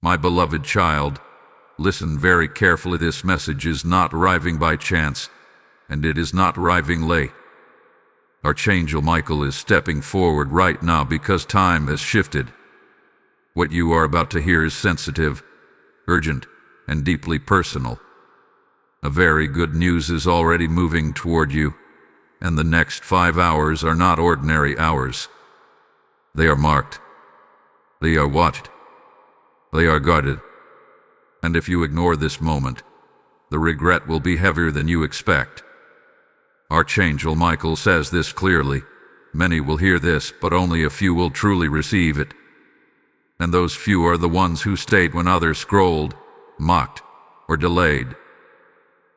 My beloved child, listen very carefully. This message is not arriving by chance, and it is not arriving late. Archangel Michael is stepping forward right now because time has shifted. What you are about to hear is sensitive, urgent, and deeply personal. A very good news is already moving toward you, and the next 5 hours are not ordinary hours. They are marked. They are watched. They are guarded. And if you ignore this moment, the regret will be heavier than you expect. Archangel Michael says this clearly. Many will hear this, but only a few will truly receive it. And those few are the ones who stayed when others scrolled, mocked, or delayed.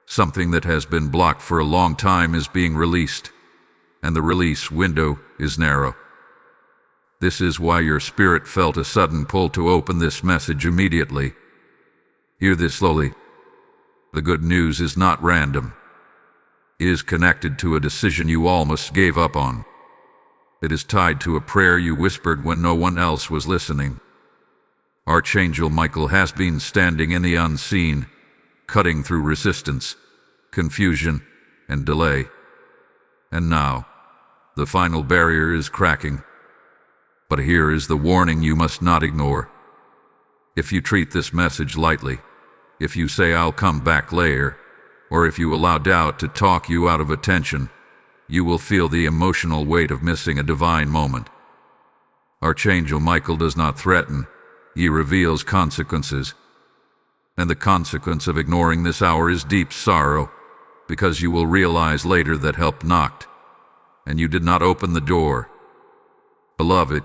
Something that has been blocked for a long time is being released, and the release window is narrow. This is why your spirit felt a sudden pull to open this message immediately. Hear this slowly. The good news is not random. It is connected to a decision you almost gave up on. It is tied to a prayer you whispered when no one else was listening. Archangel Michael has been standing in the unseen, cutting through resistance, confusion, and delay. And now, the final barrier is cracking. But here is the warning you must not ignore. If you treat this message lightly, if you say "I'll come back later," or if you allow doubt to talk you out of attention, you will feel the emotional weight of missing a divine moment. Archangel Michael does not threaten, he reveals consequences. And the consequence of ignoring this hour is deep sorrow, because you will realize later that help knocked, and you did not open the door. Beloved,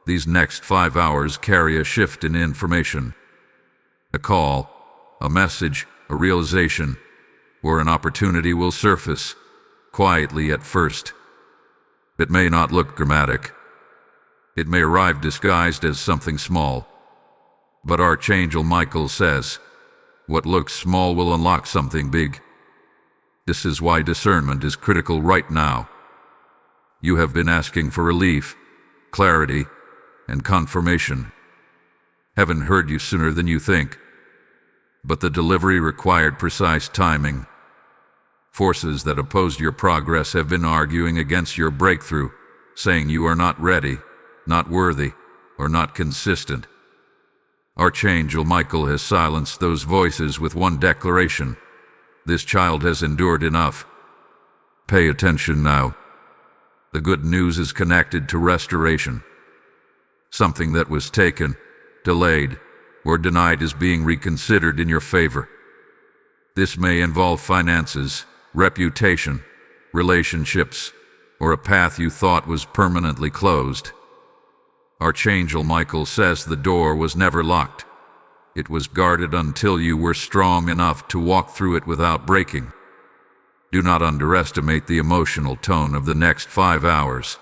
these next 5 hours carry a shift in information. A call, a message, a realization, or an opportunity will surface, quietly at first. It may not look dramatic. It may arrive disguised as something small. But Archangel Michael says, what looks small will unlock something big. This is why discernment is critical right now. You have been asking for relief, clarity, and confirmation. Heaven heard you sooner than you think. But the delivery required precise timing. Forces that opposed your progress have been arguing against your breakthrough, saying you are not ready, not worthy, or not consistent. Archangel Michael has silenced those voices with one declaration. This child has endured enough. Pay attention now. The good news is connected to restoration. Something that was taken, delayed, or denied is being reconsidered in your favor. This may involve finances, reputation, relationships, or a path you thought was permanently closed. Archangel Michael says the door was never locked. It was guarded until you were strong enough to walk through it without breaking. Do not underestimate the emotional tone of the next 5 hours.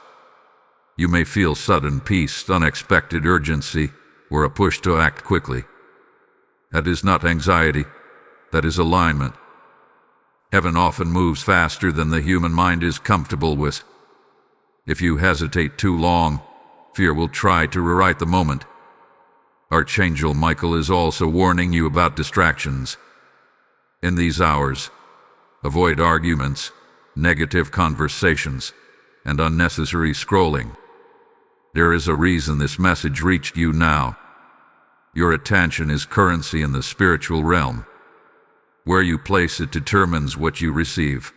You may feel sudden peace, unexpected urgency, or a push to act quickly. That is not anxiety, that is alignment. Heaven often moves faster than the human mind is comfortable with. If you hesitate too long, fear will try to rewrite the moment. Archangel Michael is also warning you about distractions. In these hours, avoid arguments, negative conversations, and unnecessary scrolling. There is a reason this message reached you now. Your attention is currency in the spiritual realm. Where you place it determines what you receive.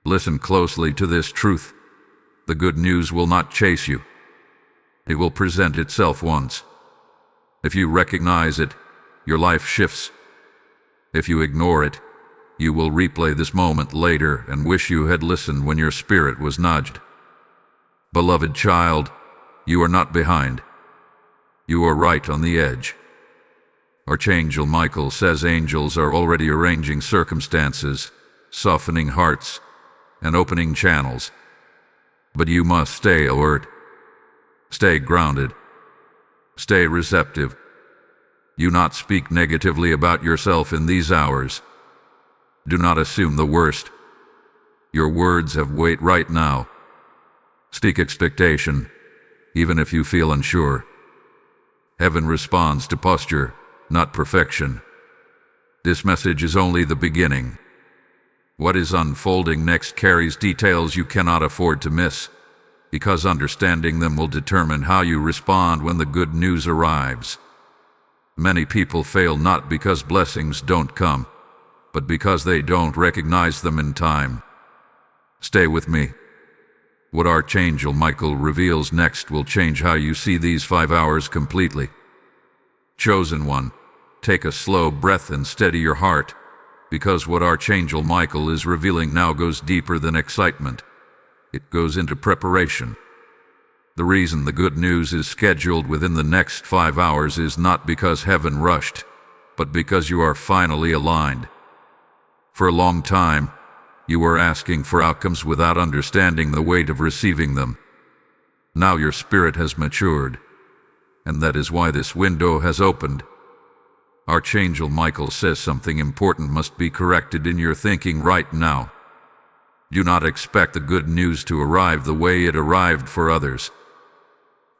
Listen closely to this truth. The good news will not chase you. It will present itself once. If you recognize it, your life shifts. If you ignore it, you will replay this moment later and wish you had listened when your spirit was nudged. Beloved child, you are not behind. You are right on the edge. Archangel Michael says angels are already arranging circumstances, softening hearts, and opening channels. But you must stay alert. Stay grounded. Stay receptive. Do not speak negatively about yourself in these hours. Do not assume the worst. Your words have weight right now. Speak expectation, even if you feel unsure. Heaven responds to posture, not perfection. This message is only the beginning. What is unfolding next carries details you cannot afford to miss, because understanding them will determine how you respond when the good news arrives. Many people fail not because blessings don't come, but because they don't recognize them in time. Stay with me. What Archangel Michael reveals next will change how you see these 5 hours completely. Chosen one, take a slow breath and steady your heart, because what Archangel Michael is revealing now goes deeper than excitement. It goes into preparation. The reason the good news is scheduled within the next 5 hours is not because heaven rushed, but because you are finally aligned. For a long time, you were asking for outcomes without understanding the weight of receiving them. Now your spirit has matured, and that is why this window has opened. Archangel Michael says something important must be corrected in your thinking right now. Do not expect the good news to arrive the way it arrived for others.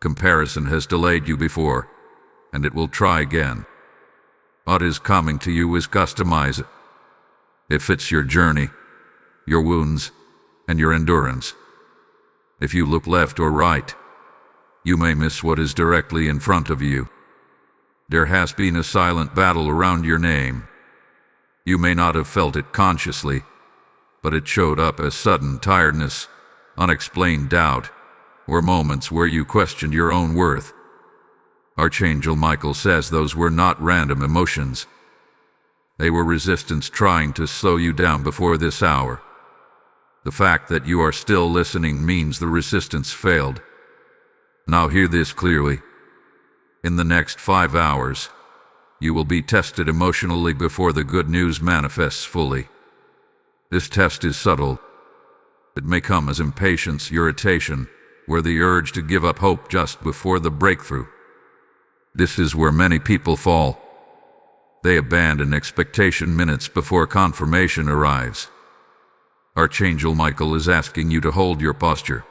Comparison has delayed you before, and it will try again. What is coming to you is customized. It fits your journey, your wounds, and your endurance. If you look left or right, you may miss what is directly in front of you. There has been a silent battle around your name. You may not have felt it consciously, but it showed up as sudden tiredness, unexplained doubt, or moments where you questioned your own worth. Archangel Michael says those were not random emotions. They were resistance trying to slow you down before this hour. The fact that you are still listening means the resistance failed. Now hear this clearly. In the next 5 hours, you will be tested emotionally before the good news manifests fully. This test is subtle. It may come as impatience, irritation, or the urge to give up hope just before the breakthrough. This is where many people fall. They abandon expectation minutes before confirmation arrives. Archangel Michael is asking you to hold your posture.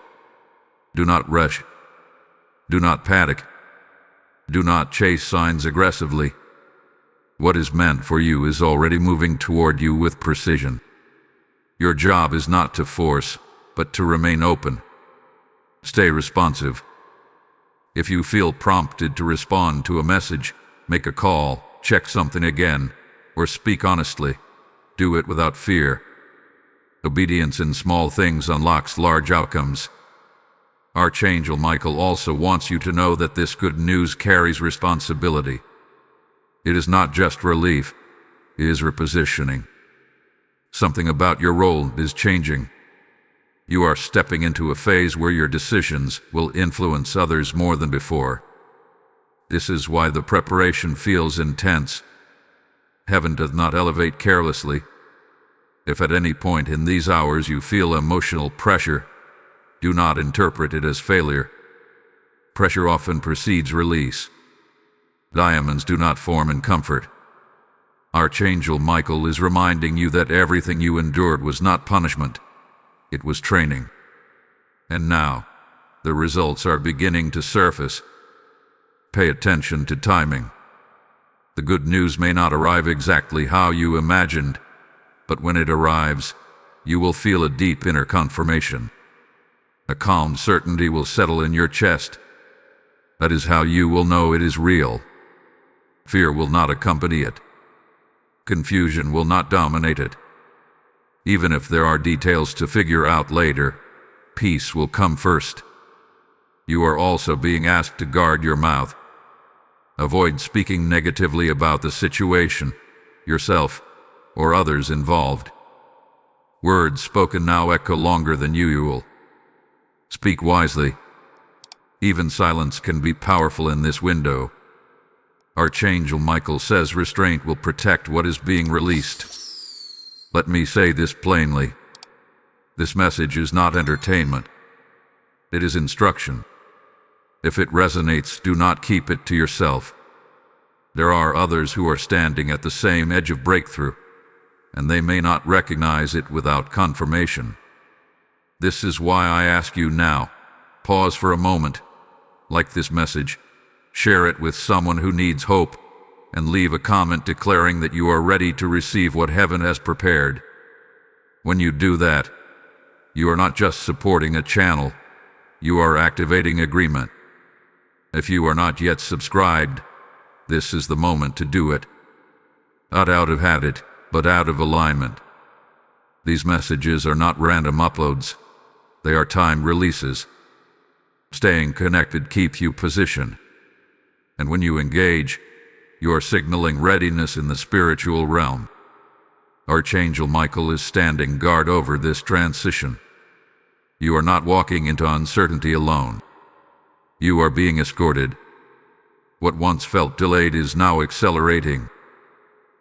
Do not rush. Do not panic. Do not chase signs aggressively. What is meant for you is already moving toward you with precision. Your job is not to force, but to remain open. Stay responsive. If you feel prompted to respond to a message, make a call, check something again, or speak honestly, do it without fear. Obedience in small things unlocks large outcomes. Archangel Michael also wants you to know that this good news carries responsibility. It is not just relief, it is repositioning. Something about your role is changing. You are stepping into a phase where your decisions will influence others more than before. This is why the preparation feels intense. Heaven does not elevate carelessly. If at any point in these hours you feel emotional pressure, do not interpret it as failure. Pressure often precedes release. Diamonds do not form in comfort. Archangel Michael is reminding you that everything you endured was not punishment. It was training. And now, the results are beginning to surface. Pay attention to timing. The good news may not arrive exactly how you imagined, but when it arrives, you will feel a deep inner confirmation. A calm certainty will settle in your chest. That is how you will know it is real. Fear will not accompany it. Confusion will not dominate it. Even if there are details to figure out later, peace will come first. You are also being asked to guard your mouth. Avoid speaking negatively about the situation, yourself, or others involved. Words spoken now echo longer than usual. Speak wisely. Even silence can be powerful in this window. Archangel Michael says restraint will protect what is being released. Let me say this plainly. This message is not entertainment. It is instruction. If it resonates, do not keep it to yourself. There are others who are standing at the same edge of breakthrough, and they may not recognize it without confirmation. This is why I ask you now, pause for a moment, like this message, Share it with someone who needs hope, and leave a comment declaring that you are ready to receive what heaven has prepared. When you do that, you are not just supporting a channel, you are activating agreement. If you are not yet subscribed, this is the moment to do it. Not out of habit, but out of alignment. These messages are not random uploads, they are timed releases. Staying connected keeps you positioned. And when you engage, you are signaling readiness in the spiritual realm. Archangel Michael is standing guard over this transition. You are not walking into uncertainty alone. You are being escorted. What once felt delayed is now accelerating.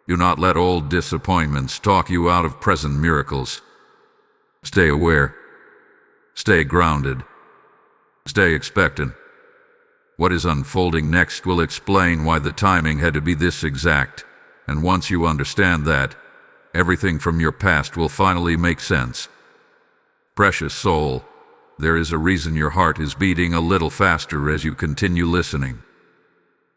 Do not let old disappointments talk you out of present miracles. Stay aware. Stay grounded. Stay expectant. What is unfolding next will explain why the timing had to be this exact, and once you understand that, everything from your past will finally make sense. Precious soul, there is a reason your heart is beating a little faster as you continue listening.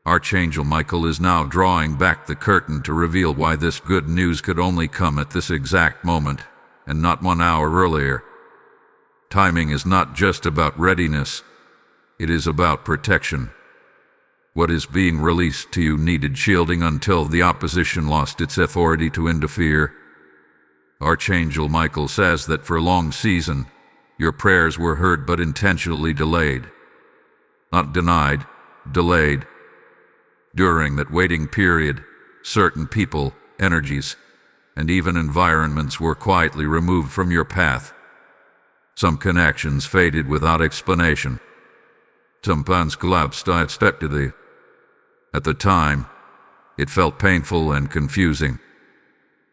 Archangel Michael is now drawing back the curtain to reveal why this good news could only come at this exact moment, and not 1 hour earlier. Timing is not just about readiness, it is about protection. What is being released to you needed shielding until the opposition lost its authority to interfere. Archangel Michael says that for a long season, your prayers were heard but intentionally delayed. Not denied, delayed. During that waiting period, certain people, energies, and even environments were quietly removed from your path. Some connections faded without explanation. Some plans collapsed unexpectedly. At the time, it felt painful and confusing.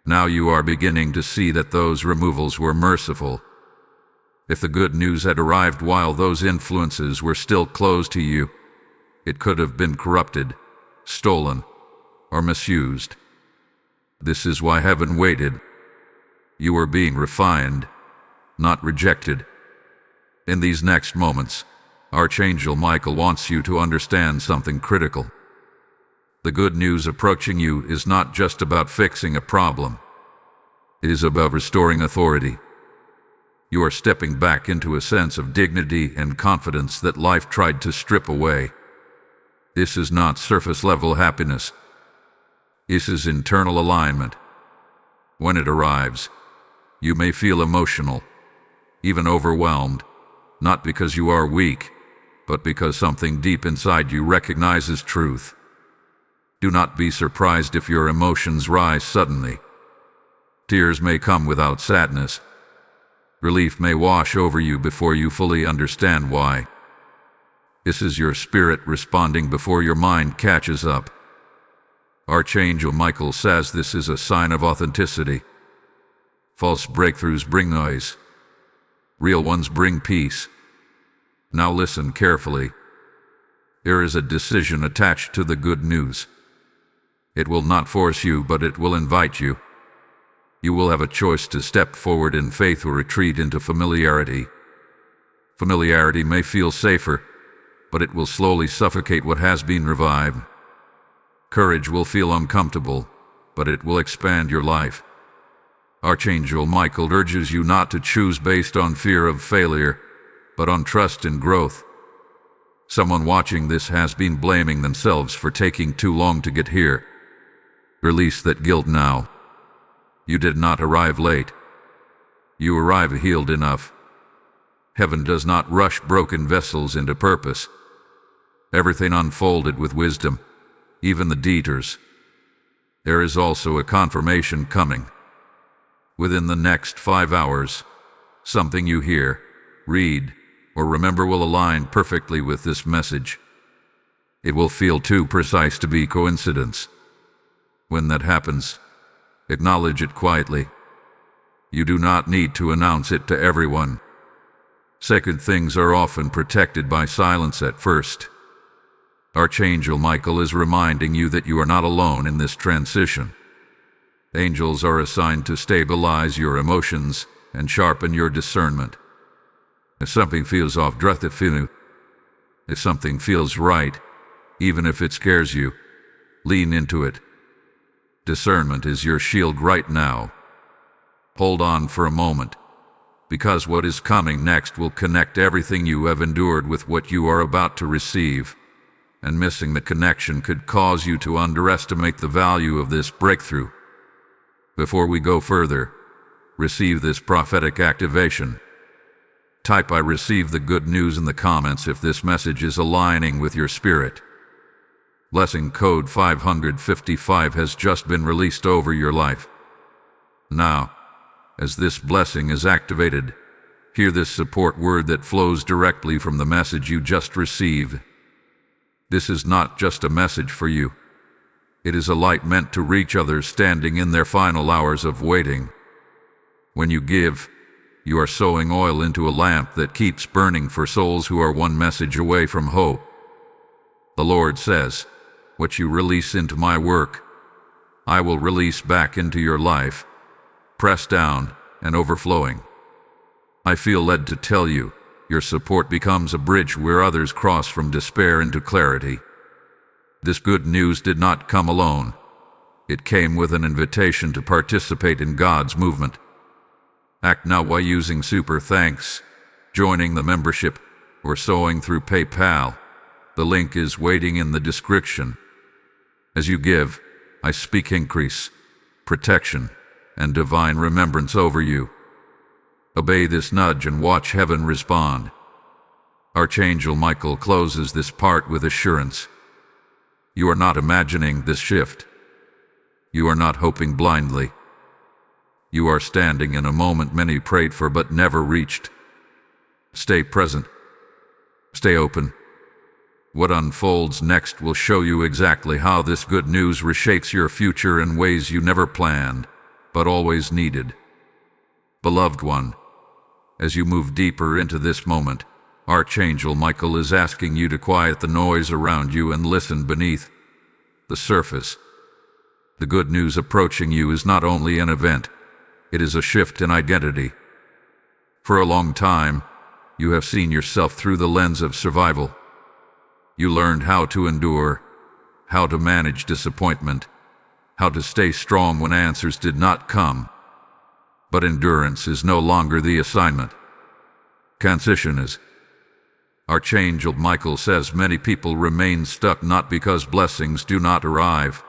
Now you are beginning to see that those removals were merciful. If the good news had arrived while those influences were still closed to you, it could have been corrupted, stolen, or misused. This is why heaven waited. You are being refined, not rejected. In these next moments, Archangel Michael wants you to understand something critical. The good news approaching you is not just about fixing a problem. It is about restoring authority. You are stepping back into a sense of dignity and confidence that life tried to strip away. This is not surface-level happiness. This is internal alignment. When it arrives, you may feel emotional, even overwhelmed, not because you are weak, but because something deep inside you recognizes truth. Do not be surprised if your emotions rise suddenly. Tears may come without sadness. Relief may wash over you before you fully understand why. This is your spirit responding before your mind catches up. Archangel Michael says this is a sign of authenticity. False breakthroughs bring noise. Real ones bring peace. Now listen carefully. There is a decision attached to the good news. It will not force you, but it will invite you. You will have a choice to step forward in faith or retreat into familiarity. Familiarity may feel safer, but it will slowly suffocate what has been revived. Courage will feel uncomfortable, but it will expand your life. Archangel Michael urges you not to choose based on fear of failure, but on trust in growth. Someone watching this has been blaming themselves for taking too long to get here. Release that guilt now. You did not arrive late. You arrive healed enough. Heaven does not rush broken vessels into purpose. Everything unfolded with wisdom, even the detours. There is also a confirmation coming. Within the next 5 hours, something you hear, read, or remember will align perfectly with this message. It will feel too precise to be coincidence. When that happens, acknowledge it quietly. You do not need to announce it to everyone. Sacred things are often protected by silence at first. Archangel Michael is reminding you that you are not alone in this transition. Angels are assigned to stabilize your emotions and sharpen your discernment. If something feels off, if something feels right, even if it scares you. Lean into it. Discernment is your shield right now. Hold on for a moment, because what is coming next will connect everything you have endured with what you are about to receive, and missing the connection could cause you to underestimate the value of this breakthrough. Before we go further, receive this prophetic activation. Type "I receive the good news" in the comments if this message is aligning with your spirit. Blessing code 555 has just been released over your life. Now, as this blessing is activated, hear this support word that flows directly from the message you just received. This is not just a message for you. It is a light meant to reach others standing in their final hours of waiting. When you give, you are sowing oil into a lamp that keeps burning for souls who are one message away from hope. The Lord says, "What you release into my work, I will release back into your life, pressed down and overflowing." I feel led to tell you, your support becomes a bridge where others cross from despair into clarity. This good news did not come alone. It came with an invitation to participate in God's movement. Act now by using Super Thanks, joining the membership, or sowing through PayPal. The link is waiting in the description. As you give, I speak increase, protection, and divine remembrance over you. Obey this nudge and watch heaven respond. Archangel Michael closes this part with assurance. You are not imagining this shift. You are not hoping blindly. You are standing in a moment many prayed for but never reached. Stay present. Stay open. What unfolds next will show you exactly how this good news reshapes your future in ways you never planned, but always needed. Beloved one, as you move deeper into this moment, Archangel Michael is asking you to quiet the noise around you and listen beneath the surface. The good news approaching you is not only an event, it is a shift in identity. For a long time, you have seen yourself through the lens of survival. You learned how to endure, how to manage disappointment, how to stay strong when answers did not come. But endurance is no longer the assignment. Transition is. Archangel Michael says many people remain stuck not because blessings do not arrive,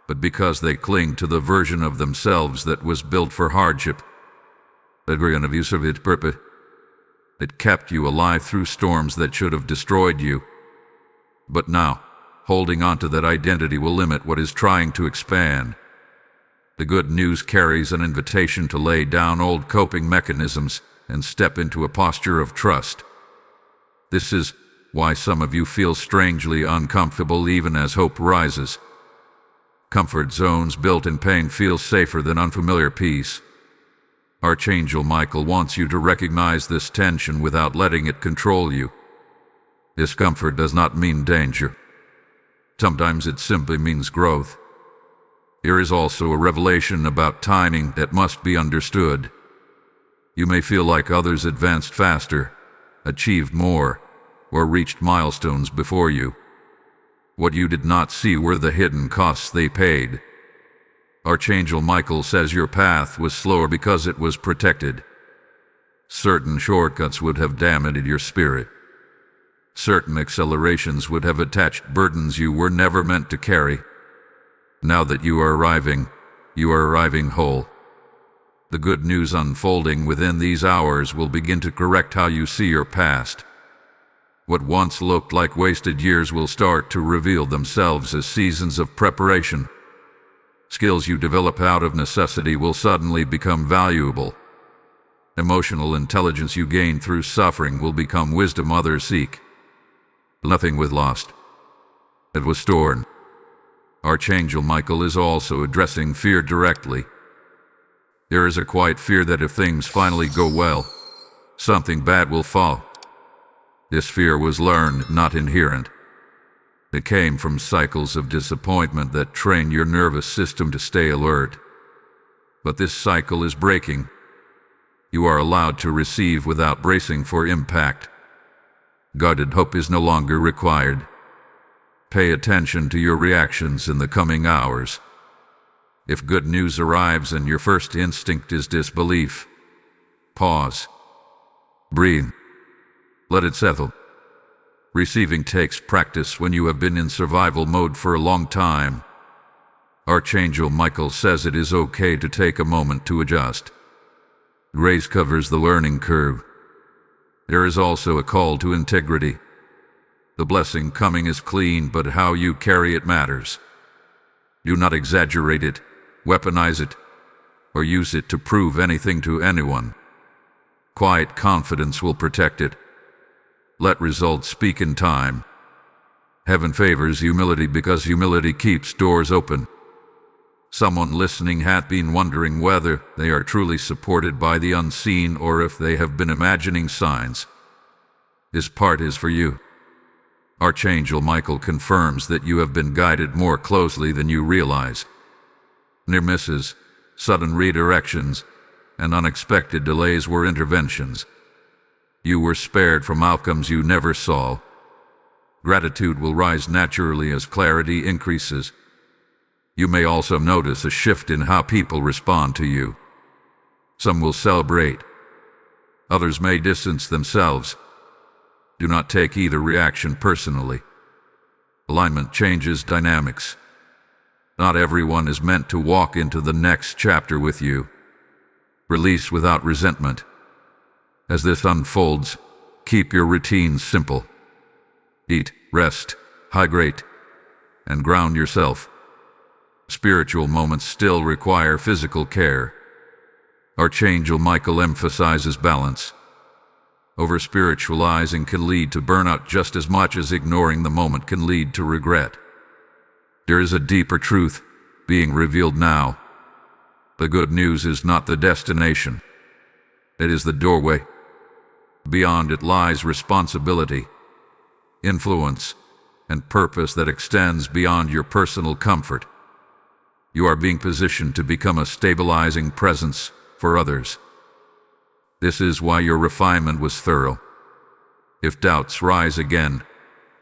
but because they cling to the version of themselves that was built for hardship. That version of use of its purpose. It kept you alive through storms that should have destroyed you. But now, holding on to that identity will limit what is trying to expand. The good news carries an invitation to lay down old coping mechanisms and step into a posture of trust. This is why some of you feel strangely uncomfortable even as hope rises. Comfort zones built in pain feel safer than unfamiliar peace. Archangel Michael wants you to recognize this tension without letting it control you. Discomfort does not mean danger. Sometimes it simply means growth. There is also a revelation about timing that must be understood. You may feel like others advanced faster, achieved more, or reached milestones before you. What you did not see were the hidden costs they paid. Archangel Michael says your path was slower because it was protected. Certain shortcuts would have damaged your spirit. Certain accelerations would have attached burdens you were never meant to carry. Now that you are arriving whole. The good news unfolding within these hours will begin to correct how you see your past. What once looked like wasted years will start to reveal themselves as seasons of preparation. Skills you develop out of necessity will suddenly become valuable. Emotional intelligence you gain through suffering will become wisdom others seek. Nothing was lost. It was stored. Archangel Michael is also addressing fear directly. There is a quiet fear that if things finally go well, something bad will fall. This fear was learned, not inherent. It came from cycles of disappointment that train your nervous system to stay alert. But this cycle is breaking. You are allowed to receive without bracing for impact. Guarded hope is no longer required. Pay attention to your reactions in the coming hours. If good news arrives and your first instinct is disbelief, pause. Breathe. Let it settle. Receiving takes practice when you have been in survival mode for a long time. Archangel Michael says it is okay to take a moment to adjust. Grace covers the learning curve. There is also a call to integrity. The blessing coming is clean, but how you carry it matters. Do not exaggerate it, weaponize it, or use it to prove anything to anyone. Quiet confidence will protect it. Let results speak in time. Heaven favors humility because humility keeps doors open. Someone listening had been wondering whether they are truly supported by the unseen or if they have been imagining signs. This part is for you. Archangel Michael confirms that you have been guided more closely than you realize. Near misses, sudden redirections, and unexpected delays were interventions. You were spared from outcomes you never saw. Gratitude will rise naturally as clarity increases. You may also notice a shift in how people respond to you. Some will celebrate. Others may distance themselves. Do not take either reaction personally. Alignment changes dynamics. Not everyone is meant to walk into the next chapter with you. Release without resentment. As this unfolds, keep your routines simple. Eat, rest, hydrate, and ground yourself. Spiritual moments still require physical care. Archangel Michael emphasizes balance. Over-spiritualizing can lead to burnout just as much as ignoring the moment can lead to regret. There is a deeper truth being revealed now. The good news is not the destination. It is the doorway. Beyond it lies responsibility, influence, and purpose that extends beyond your personal comfort. You are being positioned to become a stabilizing presence for others. This is why your refinement was thorough. If doubts rise again,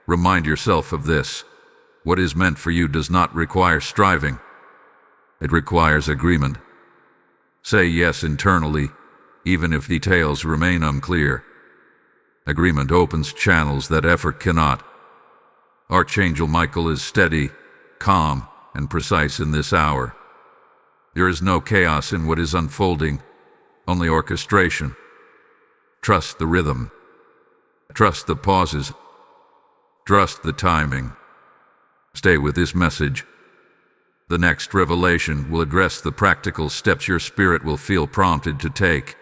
remind yourself of this. What is meant for you does not require striving. It requires agreement. Say yes internally, even if details remain unclear. Agreement opens channels that effort cannot. Archangel Michael is steady, calm, and precise in this hour. There is no chaos in what is unfolding, only orchestration. Trust the rhythm. Trust the pauses. Trust the timing. Stay with this message. The next revelation will address the practical steps your spirit will feel prompted to take,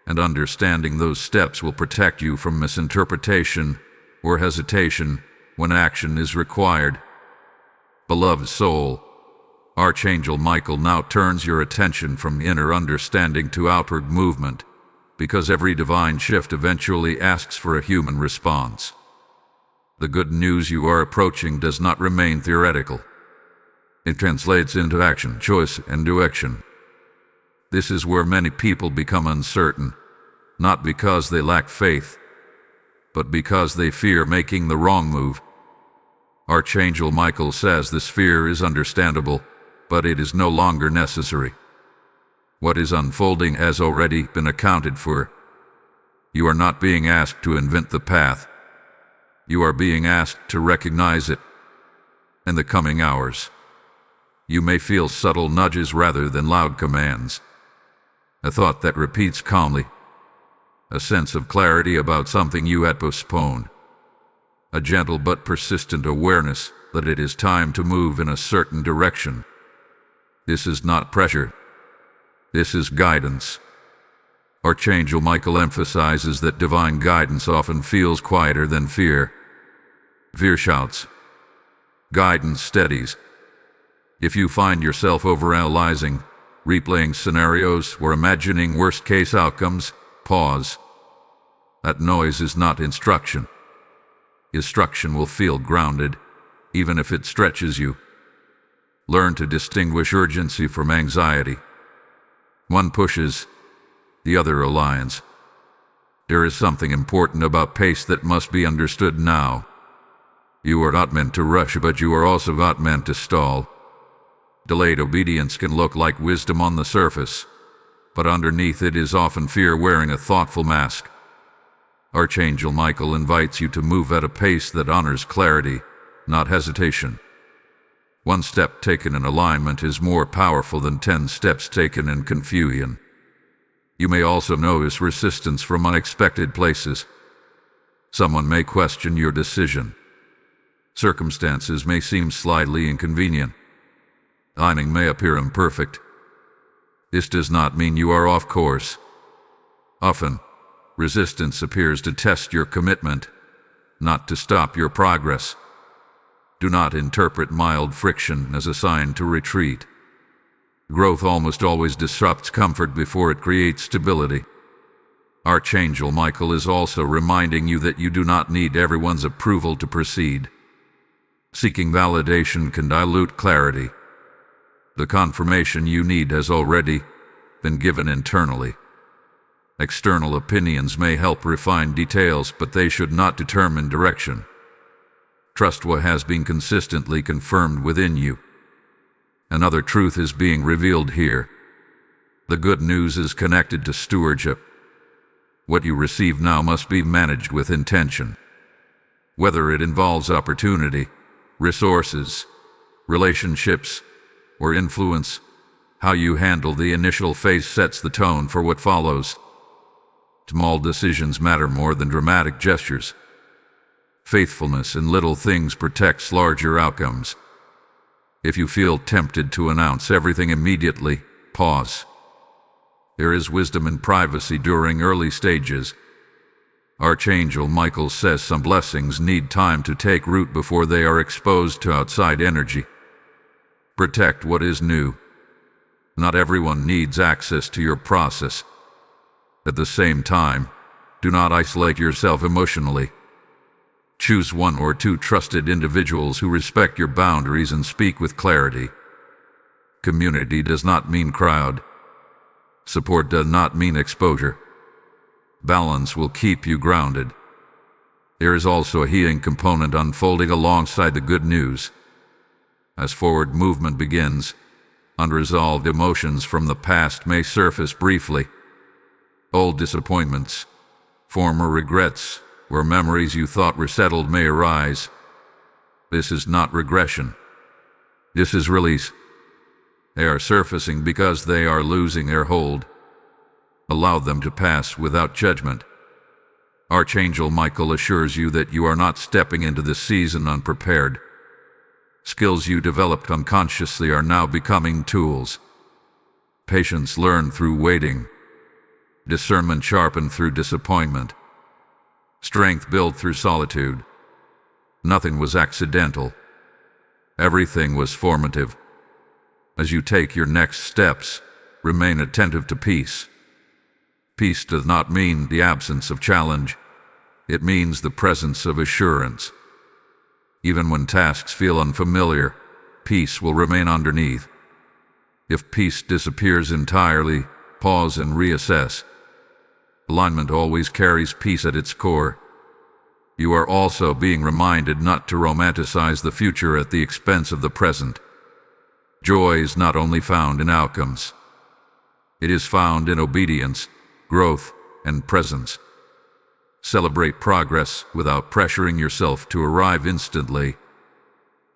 and understanding those steps will protect you from misinterpretation or hesitation when action is required. Beloved soul, Archangel Michael now turns your attention from inner understanding to outward movement, because every divine shift eventually asks for a human response. The good news you are approaching does not remain theoretical. It translates into action, choice, and direction. This is where many people become uncertain, not because they lack faith, but because they fear making the wrong move. Archangel Michael says this fear is understandable, but it is no longer necessary. What is unfolding has already been accounted for. You are not being asked to invent the path. You are being asked to recognize it. In the coming hours, you may feel subtle nudges rather than loud commands. A thought that repeats calmly. A sense of clarity about something you had postponed. A gentle but persistent awareness that it is time to move in a certain direction. This is not pressure. This is guidance. Archangel Michael emphasizes that divine guidance often feels quieter than fear. Fear shouts. Guidance steadies. If you find yourself overanalyzing, replaying scenarios, or imagining worst-case outcomes, pause. That noise is not instruction. Instruction will feel grounded, even if it stretches you. Learn to distinguish urgency from anxiety. One pushes, the other aligns. There is something important about pace that must be understood now. You are not meant to rush, but you are also not meant to stall. Delayed obedience can look like wisdom on the surface, but underneath it is often fear wearing a thoughtful mask. Archangel Michael invites you to move at a pace that honors clarity, not hesitation. One step taken in alignment is more powerful than 10 steps taken in confusion. You may also notice resistance from unexpected places. Someone may question your decision. Circumstances may seem slightly inconvenient. Timing may appear imperfect. This does not mean you are off course. Often, resistance appears to test your commitment, not to stop your progress. Do not interpret mild friction as a sign to retreat. Growth almost always disrupts comfort before it creates stability. Archangel Michael is also reminding you that you do not need everyone's approval to proceed. Seeking validation can dilute clarity. The confirmation you need has already been given internally. External opinions may help refine details, but they should not determine direction. Trust what has been consistently confirmed within you. Another truth is being revealed here. The good news is connected to stewardship. What you receive now must be managed with intention. Whether it involves opportunity, resources, relationships, or influence, how you handle the initial phase sets the tone for what follows. Small decisions matter more than dramatic gestures. Faithfulness in little things protects larger outcomes. If you feel tempted to announce everything immediately, pause. There is wisdom in privacy during early stages. Archangel Michael says some blessings need time to take root before they are exposed to outside energy. Protect what is new. Not everyone needs access to your process. At the same time, do not isolate yourself emotionally. Choose one or two trusted individuals who respect your boundaries and speak with clarity. Community does not mean crowd. Support does not mean exposure. Balance will keep you grounded. There is also a healing component unfolding alongside the good news. As forward movement begins, unresolved emotions from the past may surface briefly. Old disappointments, former regrets, or memories you thought were settled may arise. This is not regression. This is release. They are surfacing because they are losing their hold. Allow them to pass without judgment. Archangel Michael assures you that you are not stepping into this season unprepared. Skills you developed unconsciously are now becoming tools. Patience learned through waiting. Discernment sharpened through disappointment. Strength built through solitude. Nothing was accidental. Everything was formative. As you take your next steps, remain attentive to peace. Peace does not mean the absence of challenge. It means the presence of assurance. Even when tasks feel unfamiliar, peace will remain underneath. If peace disappears entirely, pause and reassess. Alignment always carries peace at its core. You are also being reminded not to romanticize the future at the expense of the present. Joy is not only found in outcomes. It is found in obedience, growth, and presence. Celebrate progress without pressuring yourself to arrive instantly.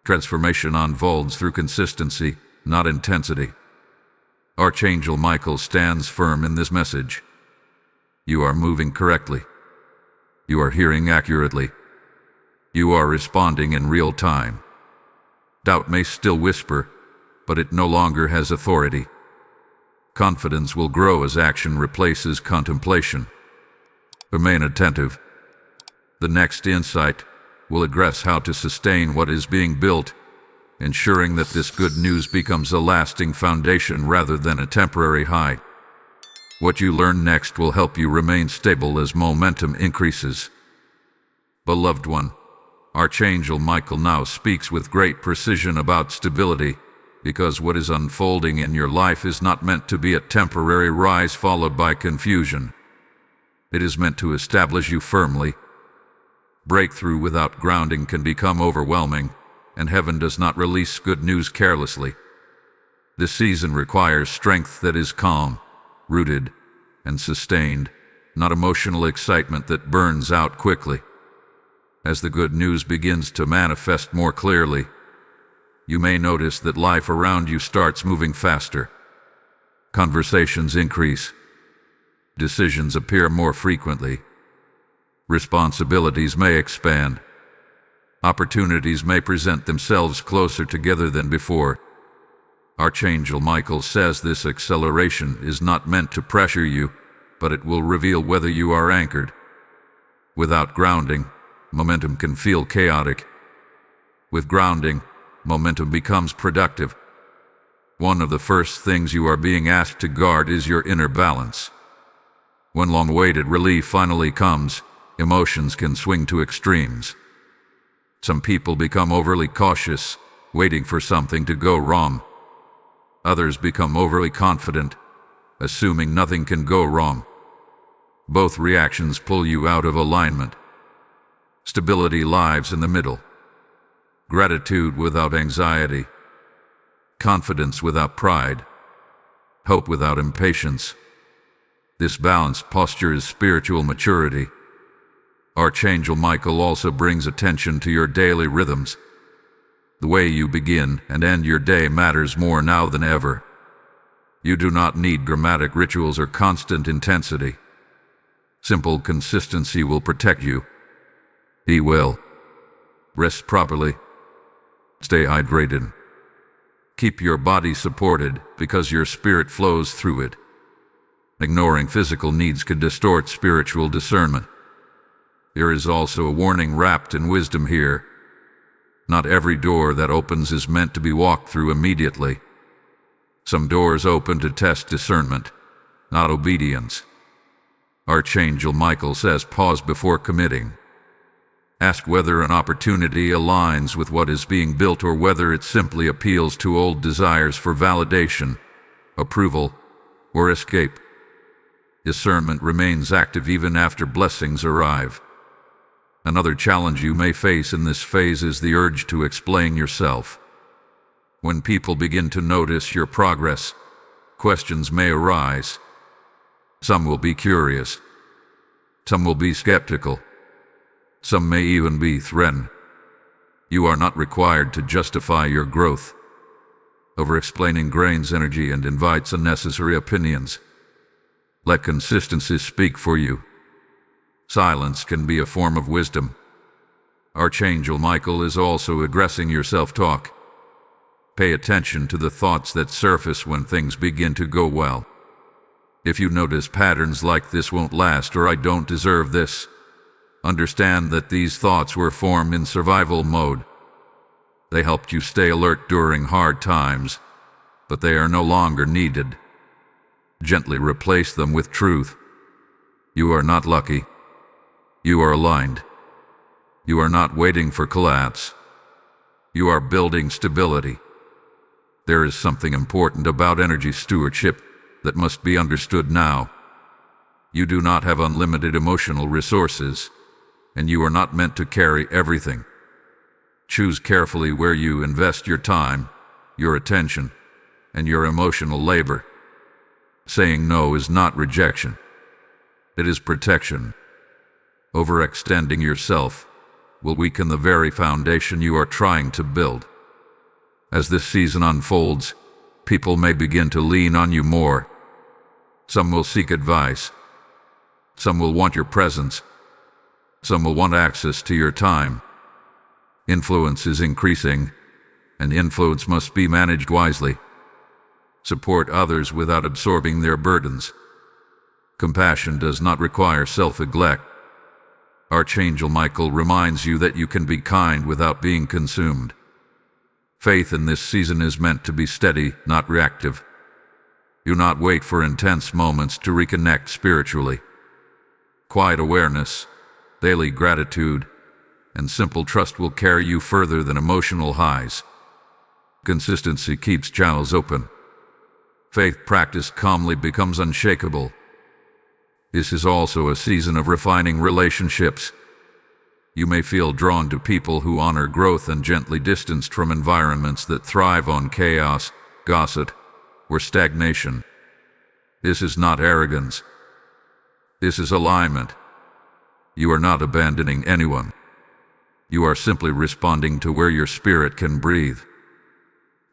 Transformation unfolds through consistency, not intensity. Archangel Michael stands firm in this message. You are moving correctly. You are hearing accurately. You are responding in real time. Doubt may still whisper, but it no longer has authority. Confidence will grow as action replaces contemplation. Remain attentive. The next insight will address how to sustain what is being built, ensuring that this good news becomes a lasting foundation rather than a temporary high. What you learn next will help you remain stable as momentum increases. Beloved one, Archangel Michael now speaks with great precision about stability, because what is unfolding in your life is not meant to be a temporary rise followed by confusion. It is meant to establish you firmly. Breakthrough without grounding can become overwhelming, and heaven does not release good news carelessly. This season requires strength that is calm, rooted, and sustained, not emotional excitement that burns out quickly. As the good news begins to manifest more clearly, you may notice that life around you starts moving faster. Conversations increase. Decisions appear more frequently. Responsibilities may expand. Opportunities may present themselves closer together than before. Archangel Michael says this acceleration is not meant to pressure you, but it will reveal whether you are anchored. Without grounding, momentum can feel chaotic. With grounding, momentum becomes productive. One of the first things you are being asked to guard is your inner balance. When long-awaited relief finally comes, emotions can swing to extremes. Some people become overly cautious, waiting for something to go wrong. Others become overly confident, assuming nothing can go wrong. Both reactions pull you out of alignment. Stability lives in the middle. Gratitude without anxiety. Confidence without pride. Hope without impatience. This balanced posture is spiritual maturity. Archangel Michael also brings attention to your daily rhythms. The way you begin and end your day matters more now than ever. You do not need dramatic rituals or constant intensity. Simple consistency will protect you. He will. Rest properly. Stay hydrated. Keep your body supported because your spirit flows through it. Ignoring physical needs can distort spiritual discernment. There is also a warning wrapped in wisdom here. Not every door that opens is meant to be walked through immediately. Some doors open to test discernment, not obedience. Archangel Michael says pause before committing. Ask whether an opportunity aligns with what is being built or whether it simply appeals to old desires for validation, approval, or escape. Discernment remains active even after blessings arrive. Another challenge you may face in this phase is the urge to explain yourself. When people begin to notice your progress, questions may arise. Some will be curious. Some will be skeptical. Some may even be threatened. You are not required to justify your growth. Over-explaining drains energy and invites unnecessary opinions. Let consistency speak for you. Silence can be a form of wisdom. Archangel Michael is also addressing your self-talk. Pay attention to the thoughts that surface when things begin to go well. If you notice patterns like "this won't last" or "I don't deserve this," understand that these thoughts were formed in survival mode. They helped you stay alert during hard times, but they are no longer needed. Gently replace them with truth. You are not lucky. You are aligned. You are not waiting for collapse. You are building stability. There is something important about energy stewardship that must be understood now. You do not have unlimited emotional resources, and you are not meant to carry everything. Choose carefully where you invest your time, your attention, and your emotional labor. Saying no is not rejection. It is protection. Overextending yourself will weaken the very foundation you are trying to build. As this season unfolds, people may begin to lean on you more. Some will seek advice. Some will want your presence. Some will want access to your time. Influence is increasing, and influence must be managed wisely. Support others without absorbing their burdens. Compassion does not require self-neglect. Archangel Michael reminds you that you can be kind without being consumed. Faith in this season is meant to be steady, not reactive. Do not wait for intense moments to reconnect spiritually. Quiet awareness, daily gratitude, and simple trust will carry you further than emotional highs. Consistency keeps channels open. Faith practiced calmly becomes unshakable. This is also a season of refining relationships. You may feel drawn to people who honor growth and gently distanced from environments that thrive on chaos, gossip, or stagnation. This is not arrogance. This is alignment. You are not abandoning anyone. You are simply responding to where your spirit can breathe.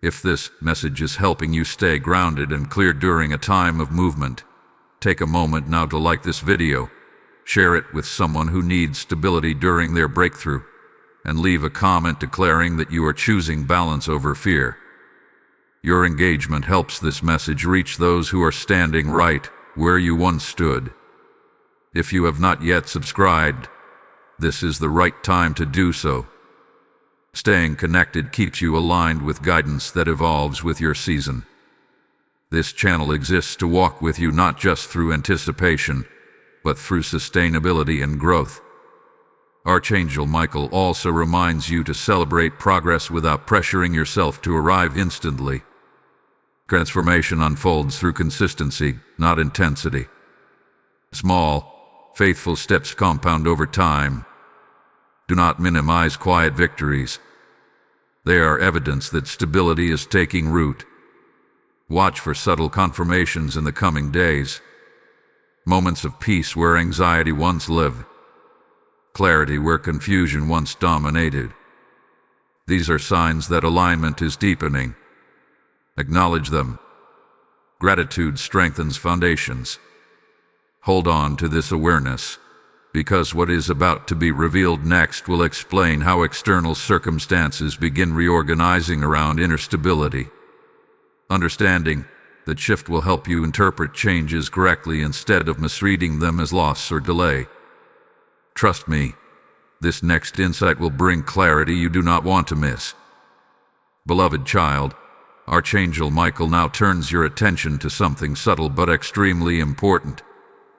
If this message is helping you stay grounded and clear during a time of movement, take a moment now to like this video, share it with someone who needs stability during their breakthrough, and leave a comment declaring that you are choosing balance over fear. Your engagement helps this message reach those who are standing right where you once stood. If you have not yet subscribed, this is the right time to do so. Staying connected keeps you aligned with guidance that evolves with your season. This channel exists to walk with you not just through anticipation, but through sustainability and growth. Archangel Michael also reminds you to celebrate progress without pressuring yourself to arrive instantly. Transformation unfolds through consistency, not intensity. Small, faithful steps compound over time. Do not minimize quiet victories. They are evidence that stability is taking root. Watch for subtle confirmations in the coming days. Moments of peace where anxiety once lived. Clarity where confusion once dominated. These are signs that alignment is deepening. Acknowledge them. Gratitude strengthens foundations. Hold on to this awareness, because what is about to be revealed next will explain how external circumstances begin reorganizing around inner stability. Understanding that shift will help you interpret changes correctly instead of misreading them as loss or delay. Trust me, this next insight will bring clarity you do not want to miss. Beloved child, Archangel Michael now turns your attention to something subtle but extremely important: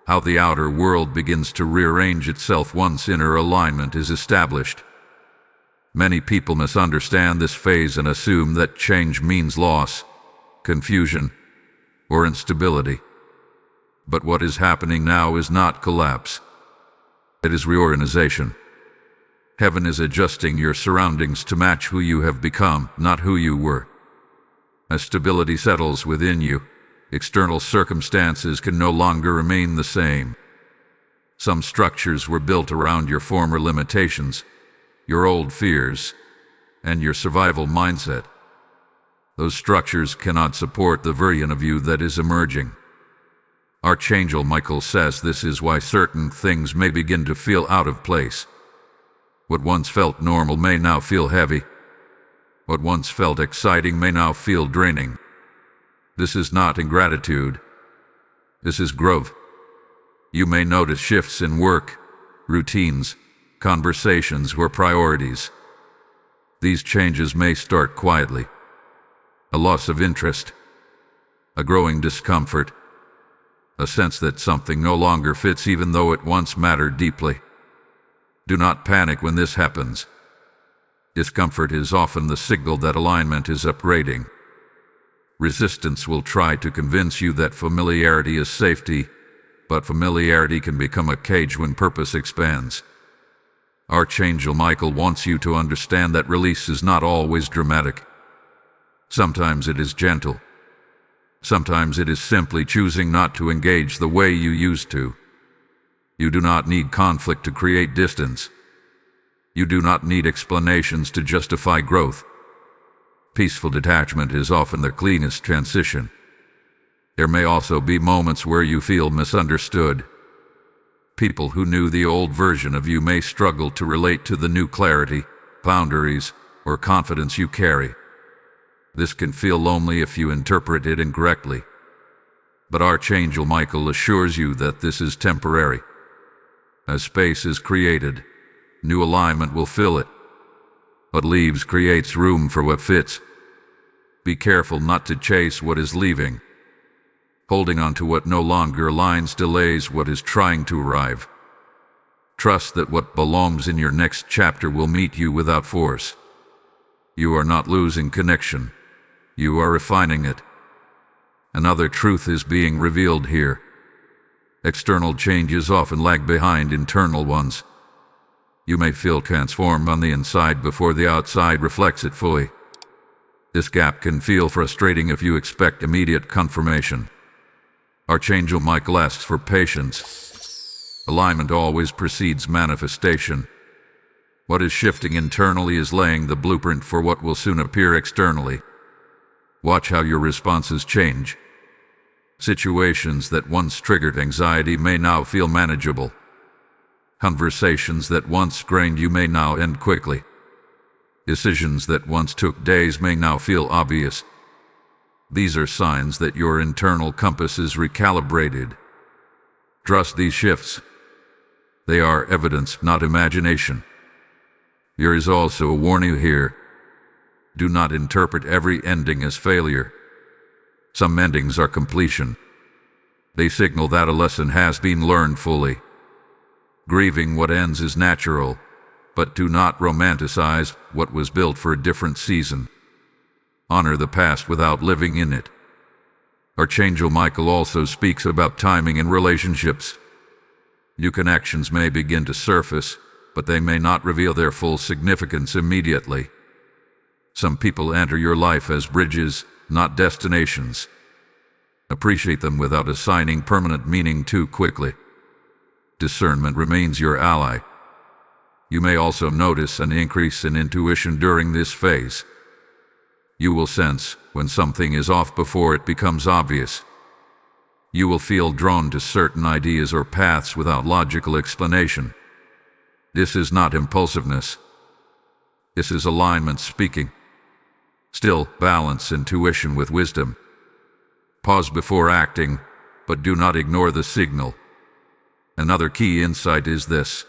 how the outer world begins to rearrange itself once inner alignment is established. Many people misunderstand this phase and assume that change means loss, confusion, or instability. But what is happening now is not collapse. It is reorganization. Heaven is adjusting your surroundings to match who you have become, not who you were. As stability settles within you, external circumstances can no longer remain the same. Some structures were built around your former limitations, your old fears, and your survival mindset. Those structures cannot support the version of you that is emerging. Archangel Michael says this is why certain things may begin to feel out of place. What once felt normal may now feel heavy. What once felt exciting may now feel draining. This is not ingratitude. This is growth. You may notice shifts in work, routines, conversations, or priorities. These changes may start quietly. A loss of interest, a growing discomfort, a sense that something no longer fits even though it once mattered deeply. Do not panic when this happens. Discomfort is often the signal that alignment is upgrading. Resistance will try to convince you that familiarity is safety, but familiarity can become a cage when purpose expands. Archangel Michael wants you to understand that release is not always dramatic. Sometimes it is gentle. Sometimes it is simply choosing not to engage the way you used to. You do not need conflict to create distance. You do not need explanations to justify growth. Peaceful detachment is often the cleanest transition. There may also be moments where you feel misunderstood. People who knew the old version of you may struggle to relate to the new clarity, boundaries, or confidence you carry. This can feel lonely if you interpret it incorrectly. But Archangel Michael assures you that this is temporary. As space is created, new alignment will fill it. What leaves creates room for what fits. Be careful not to chase what is leaving. Holding on to what no longer aligns delays what is trying to arrive. Trust that what belongs in your next chapter will meet you without force. You are not losing connection. You are refining it. Another truth is being revealed here. External changes often lag behind internal ones. You may feel transformed on the inside before the outside reflects it fully. This gap can feel frustrating if you expect immediate confirmation. Archangel Michael asks for patience. Alignment always precedes manifestation. What is shifting internally is laying the blueprint for what will soon appear externally. Watch how your responses change. Situations that once triggered anxiety may now feel manageable. Conversations that once drained you may now end quickly. Decisions that once took days may now feel obvious. These are signs that your internal compass is recalibrated. Trust these shifts. They are evidence, not imagination. There is also a warning here. Do not interpret every ending as failure. Some endings are completion. They signal that a lesson has been learned fully. Grieving what ends is natural, but do not romanticize what was built for a different season. Honor the past without living in it. Archangel Michael also speaks about timing in relationships. New connections may begin to surface, but they may not reveal their full significance immediately. Some people enter your life as bridges, not destinations. Appreciate them without assigning permanent meaning too quickly. Discernment remains your ally. You may also notice an increase in intuition during this phase. You will sense when something is off before it becomes obvious. You will feel drawn to certain ideas or paths without logical explanation. This is not impulsiveness. This is alignment speaking. Still, balance intuition with wisdom. Pause before acting, but do not ignore the signal. Another key insight is this: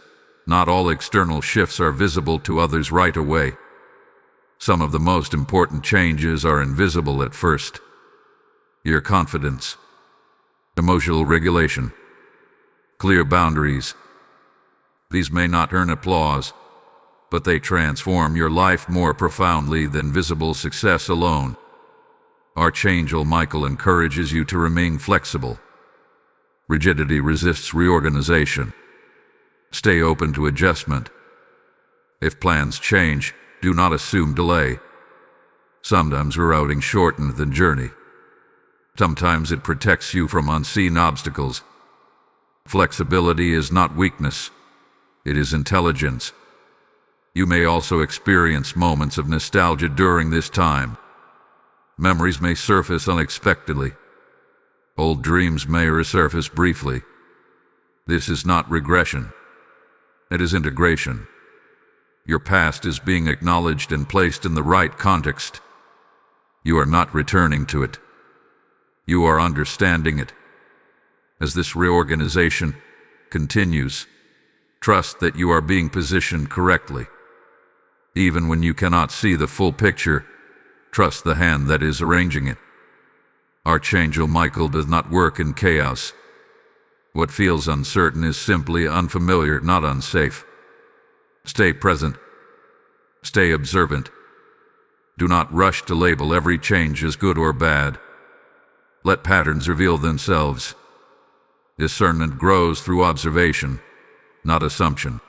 not all external shifts are visible to others right away. Some of the most important changes are invisible at first. Your confidence, emotional regulation, clear boundaries. These may not earn applause, but they transform your life more profoundly than visible success alone. Archangel Michael encourages you to remain flexible. Rigidity resists reorganization. Stay open to adjustment. If plans change, do not assume delay. Sometimes rerouting shortens the journey. Sometimes it protects you from unseen obstacles. Flexibility is not weakness. It is intelligence. You may also experience moments of nostalgia during this time. Memories may surface unexpectedly. Old dreams may resurface briefly. This is not regression. It is integration. Your past is being acknowledged and placed in the right context. You are not returning to it. You are understanding it. As this reorganization continues, trust that you are being positioned correctly. Even when you cannot see the full picture, trust the hand that is arranging it. Archangel Michael does not work in chaos. What feels uncertain is simply unfamiliar, not unsafe. Stay present. Stay observant. Do not rush to label every change as good or bad. Let patterns reveal themselves. Discernment grows through observation, not assumption.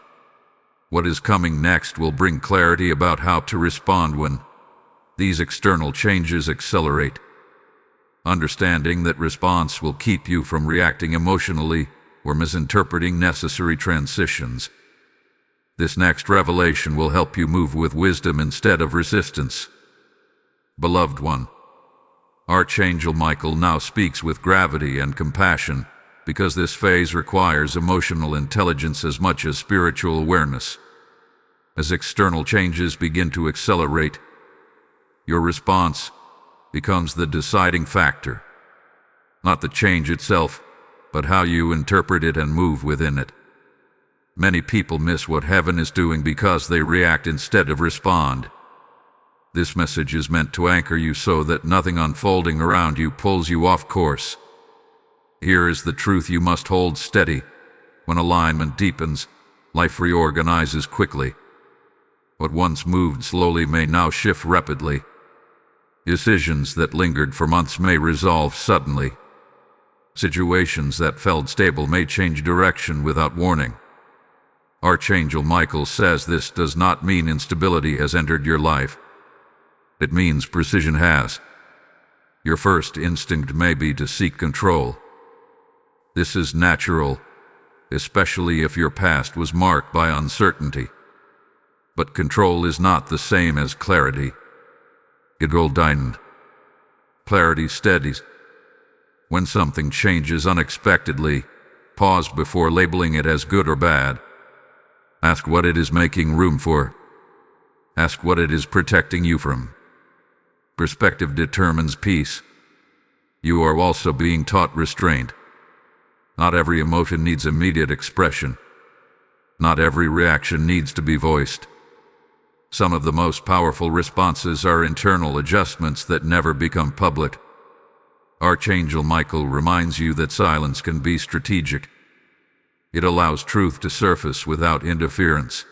What is coming next will bring clarity about how to respond when these external changes accelerate. Understanding that response will keep you from reacting emotionally or misinterpreting necessary transitions. This next revelation will help you move with wisdom instead of resistance. Beloved one, Archangel Michael now speaks with gravity and compassion because this phase requires emotional intelligence as much as spiritual awareness. As external changes begin to accelerate, your response becomes the deciding factor. Not the change itself, but how you interpret it and move within it. Many people miss what heaven is doing because they react instead of respond. This message is meant to anchor you so that nothing unfolding around you pulls you off course. Here is the truth you must hold steady. When alignment deepens, life reorganizes quickly. What once moved slowly may now shift rapidly. Decisions that lingered for months may resolve suddenly. Situations that felt stable may change direction without warning. Archangel Michael says this does not mean instability has entered your life. It means precision has. Your first instinct may be to seek control. This is natural, especially if your past was marked by uncertainty. But control is not the same as clarity. Geduld. Clarity steadies. When something changes unexpectedly, pause before labeling it as good or bad. Ask what it is making room for. Ask what it is protecting you from. Perspective determines peace. You are also being taught restraint. Not every emotion needs immediate expression. Not every reaction needs to be voiced. Some of the most powerful responses are internal adjustments that never become public. Archangel Michael reminds you that silence can be strategic. It allows truth to surface without interference.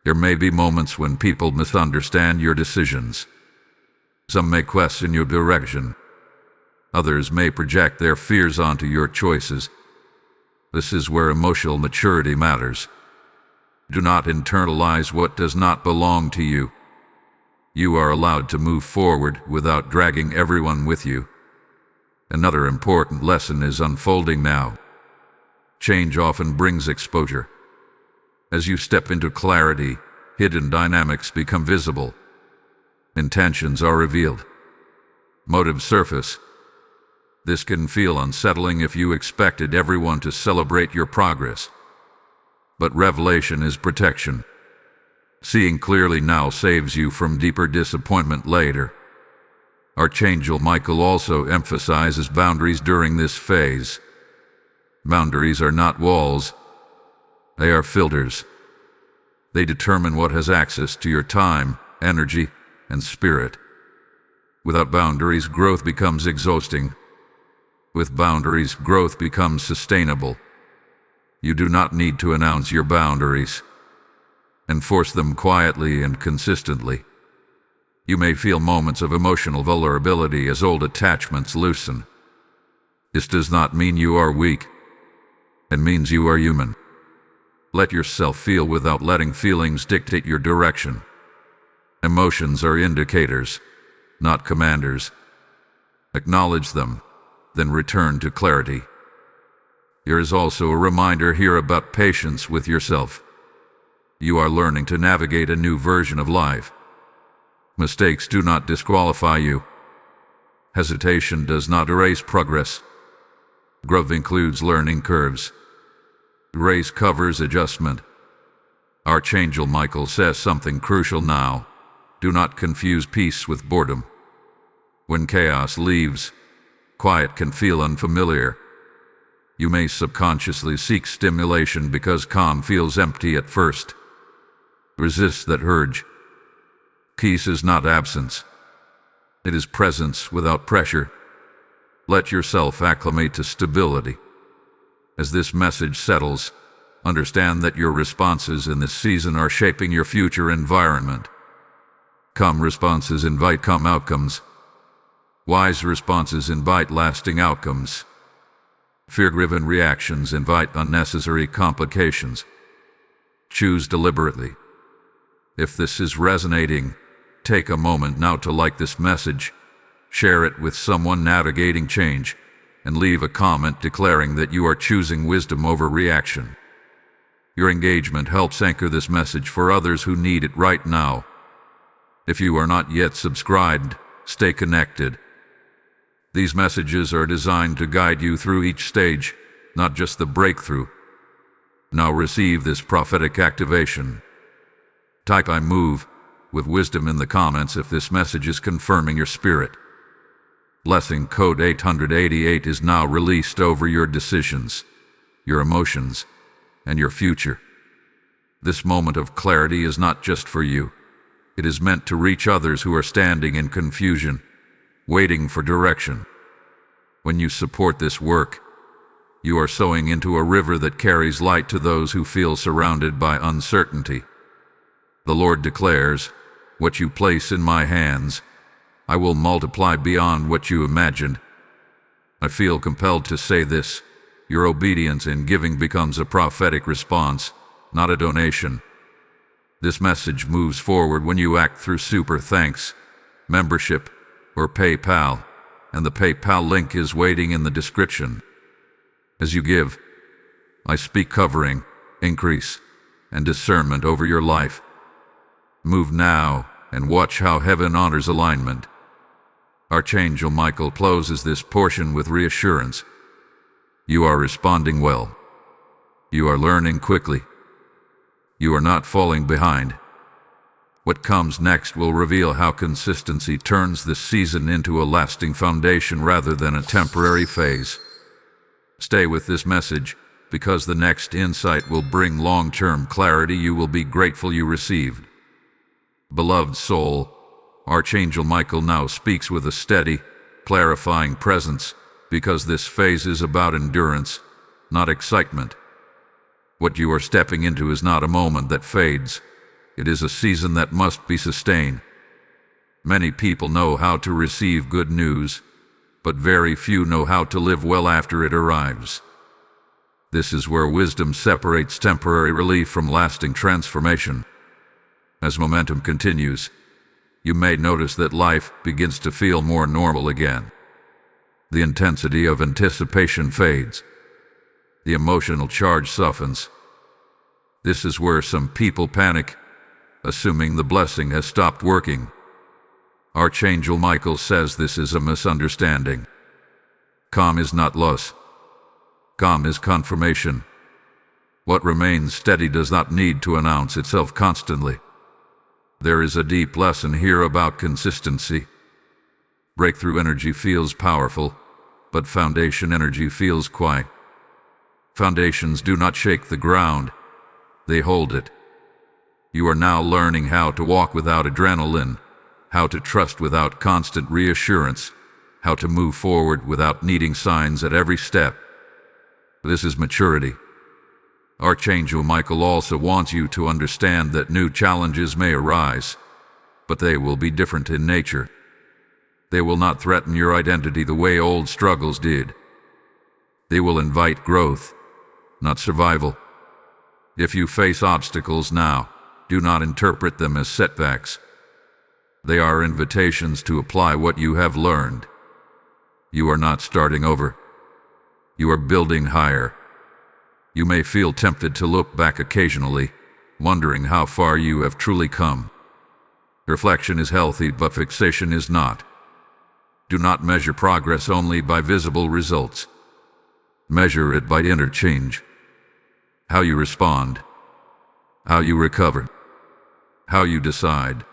There may be moments when people misunderstand your decisions. Some may question your direction. Others may project their fears onto your choices. This is where emotional maturity matters. Do not internalize what does not belong to you. You are allowed to move forward without dragging everyone with you. Another important lesson is unfolding now. Change often brings exposure. As you step into clarity, hidden dynamics become visible. Intentions are revealed. Motives surface. This can feel unsettling if you expected everyone to celebrate your progress. But revelation is protection. Seeing clearly now saves you from deeper disappointment later. Archangel Michael also emphasizes boundaries during this phase. Boundaries are not walls. They are filters. They determine what has access to your time, energy, and spirit. Without boundaries, growth becomes exhausting. With boundaries, growth becomes sustainable. You do not need to announce your boundaries. Enforce them quietly and consistently. You may feel moments of emotional vulnerability as old attachments loosen. This does not mean you are weak. It means you are human. Let yourself feel without letting feelings dictate your direction. Emotions are indicators, not commanders. Acknowledge them, then return to clarity. There is also a reminder here about patience with yourself. You are learning to navigate a new version of life. Mistakes do not disqualify you. Hesitation does not erase progress. Growth includes learning curves. Grace covers adjustment. Archangel Michael says something crucial now. Do not confuse peace with boredom. When chaos leaves, quiet can feel unfamiliar. You may subconsciously seek stimulation because calm feels empty at first. Resist that urge. Peace is not absence. It is presence without pressure. Let yourself acclimate to stability. As this message settles, understand that your responses in this season are shaping your future environment. Calm responses invite calm outcomes. Wise responses invite lasting outcomes. Fear-driven reactions invite unnecessary complications. Choose deliberately. If this is resonating, take a moment now to like this message, share it with someone navigating change, and leave a comment declaring that you are choosing wisdom over reaction. Your engagement helps anchor this message for others who need it right now. If you are not yet subscribed, stay connected. These messages are designed to guide you through each stage, not just the breakthrough. Now receive this prophetic activation. Type "I move" with wisdom in the comments if this message is confirming your spirit. Blessing code 888 is now released over your decisions, your emotions, and your future. This moment of clarity is not just for you. It is meant to reach others who are standing in confusion, waiting for direction. When you support this work, you are sowing into a river that carries light to those who feel surrounded by uncertainty. The Lord declares, "What you place in my hands, I will multiply beyond what you imagined." I feel compelled to say this. Your obedience in giving becomes a prophetic response, not a donation. This message moves forward when you act through super thanks, membership, or PayPal, and the PayPal link is waiting in the description. As you give, I speak covering, increase, and discernment over your life. Move now and watch how heaven honors alignment. Archangel Michael closes this portion with reassurance. You are responding well. You are learning quickly. You are not falling behind. What comes next will reveal how consistency turns this season into a lasting foundation rather than a temporary phase. Stay with this message, because the next insight will bring long-term clarity you will be grateful you received. Beloved soul, Archangel Michael now speaks with a steady, clarifying presence, because this phase is about endurance, not excitement. What you are stepping into is not a moment that fades. It is a season that must be sustained. Many people know how to receive good news, but very few know how to live well after it arrives. This is where wisdom separates temporary relief from lasting transformation. As momentum continues, you may notice that life begins to feel more normal again. The intensity of anticipation fades. The emotional charge softens. This is where some people panic, assuming the blessing has stopped working. Archangel Michael says this is a misunderstanding. Calm is not loss. Calm is confirmation. What remains steady does not need to announce itself constantly. There is a deep lesson here about consistency. Breakthrough energy feels powerful, but foundation energy feels quiet. Foundations do not shake the ground, they hold it. You are now learning how to walk without adrenaline, how to trust without constant reassurance, how to move forward without needing signs at every step. This is maturity. Archangel Michael also wants you to understand that new challenges may arise, but they will be different in nature. They will not threaten your identity the way old struggles did. They will invite growth, not survival. If you face obstacles now, do not interpret them as setbacks. They are invitations to apply what you have learned. You are not starting over. You are building higher. You may feel tempted to look back occasionally, wondering how far you have truly come. Reflection is healthy, but fixation is not. Do not measure progress only by visible results. Measure it by interchange. How you respond, how you recover, how you decide.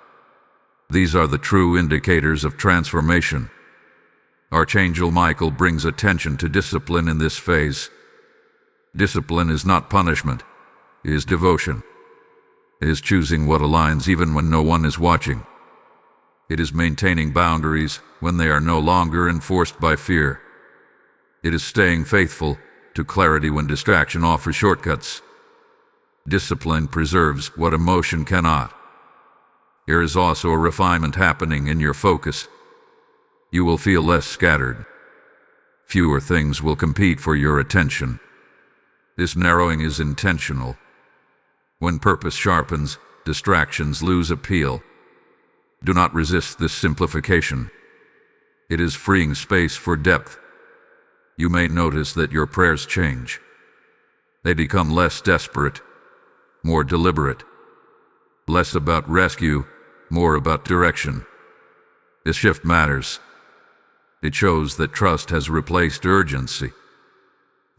These are the true indicators of transformation. Archangel Michael brings attention to discipline in this phase. Discipline is not punishment, it is devotion. It is choosing what aligns even when no one is watching. It is maintaining boundaries when they are no longer enforced by fear. It is staying faithful to clarity when distraction offers shortcuts. Discipline preserves what emotion cannot. There is also a refinement happening in your focus. You will feel less scattered. Fewer things will compete for your attention. This narrowing is intentional. When purpose sharpens, distractions lose appeal. Do not resist this simplification. It is freeing space for depth. You may notice that your prayers change. They become less desperate, more deliberate. Less about rescue, more about direction. This shift matters. It shows that trust has replaced urgency.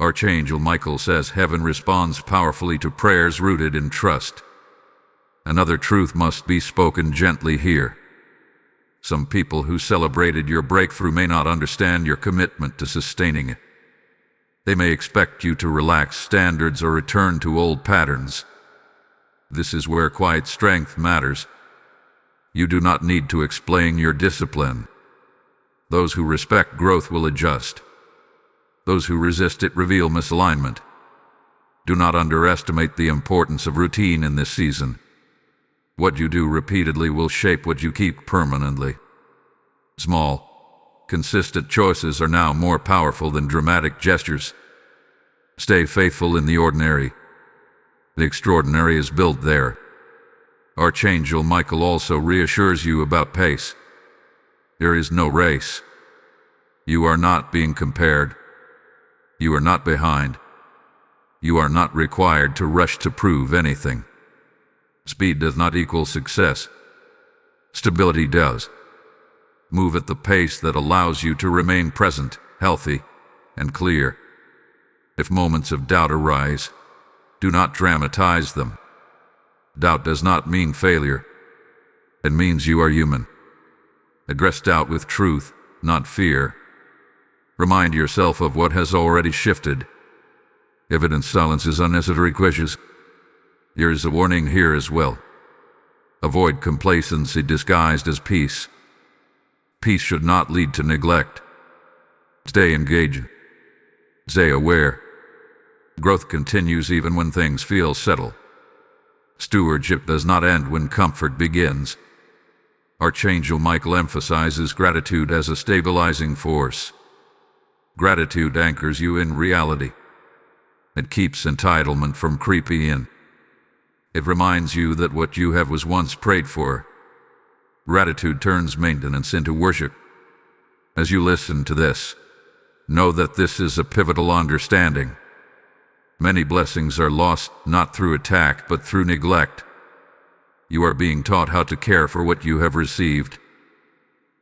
Archangel Michael says heaven responds powerfully to prayers rooted in trust. Another truth must be spoken gently here. Some people who celebrated your breakthrough may not understand your commitment to sustaining it. They may expect you to relax standards or return to old patterns. This is where quiet strength matters. You do not need to explain your discipline. Those who respect growth will adjust. Those who resist it reveal misalignment. Do not underestimate the importance of routine in this season. What you do repeatedly will shape what you keep permanently. Small, consistent choices are now more powerful than dramatic gestures. Stay faithful in the ordinary. The extraordinary is built there. Archangel Michael also reassures you about pace. There is no race. You are not being compared. You are not behind. You are not required to rush to prove anything. Speed does not equal success. Stability does. Move at the pace that allows you to remain present, healthy, and clear. If moments of doubt arise, do not dramatize them. Doubt does not mean failure. It means you are human. Address doubt with truth, not fear. Remind yourself of what has already shifted. Evident silence is unnecessary questions. There is a warning here as well. Avoid complacency disguised as peace. Peace should not lead to neglect. Stay engaged. Stay aware. Growth continues even when things feel settled. Stewardship does not end when comfort begins. Archangel Michael emphasizes gratitude as a stabilizing force. Gratitude anchors you in reality. It keeps entitlement from creeping in. It reminds you that what you have was once prayed for. Gratitude turns maintenance into worship. As you listen to this, know that this is a pivotal understanding. Many blessings are lost not through attack but through neglect. You are being taught how to care for what you have received.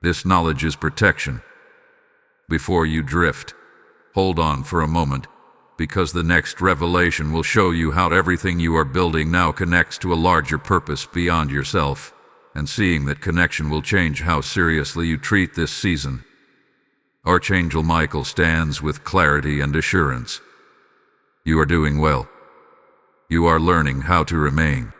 This knowledge is protection. Before you drift, hold on for a moment, because the next revelation will show you how everything you are building now connects to a larger purpose beyond yourself, and seeing that connection will change how seriously you treat this season. Archangel Michael stands with clarity and assurance. You are doing well. You are learning how to remain.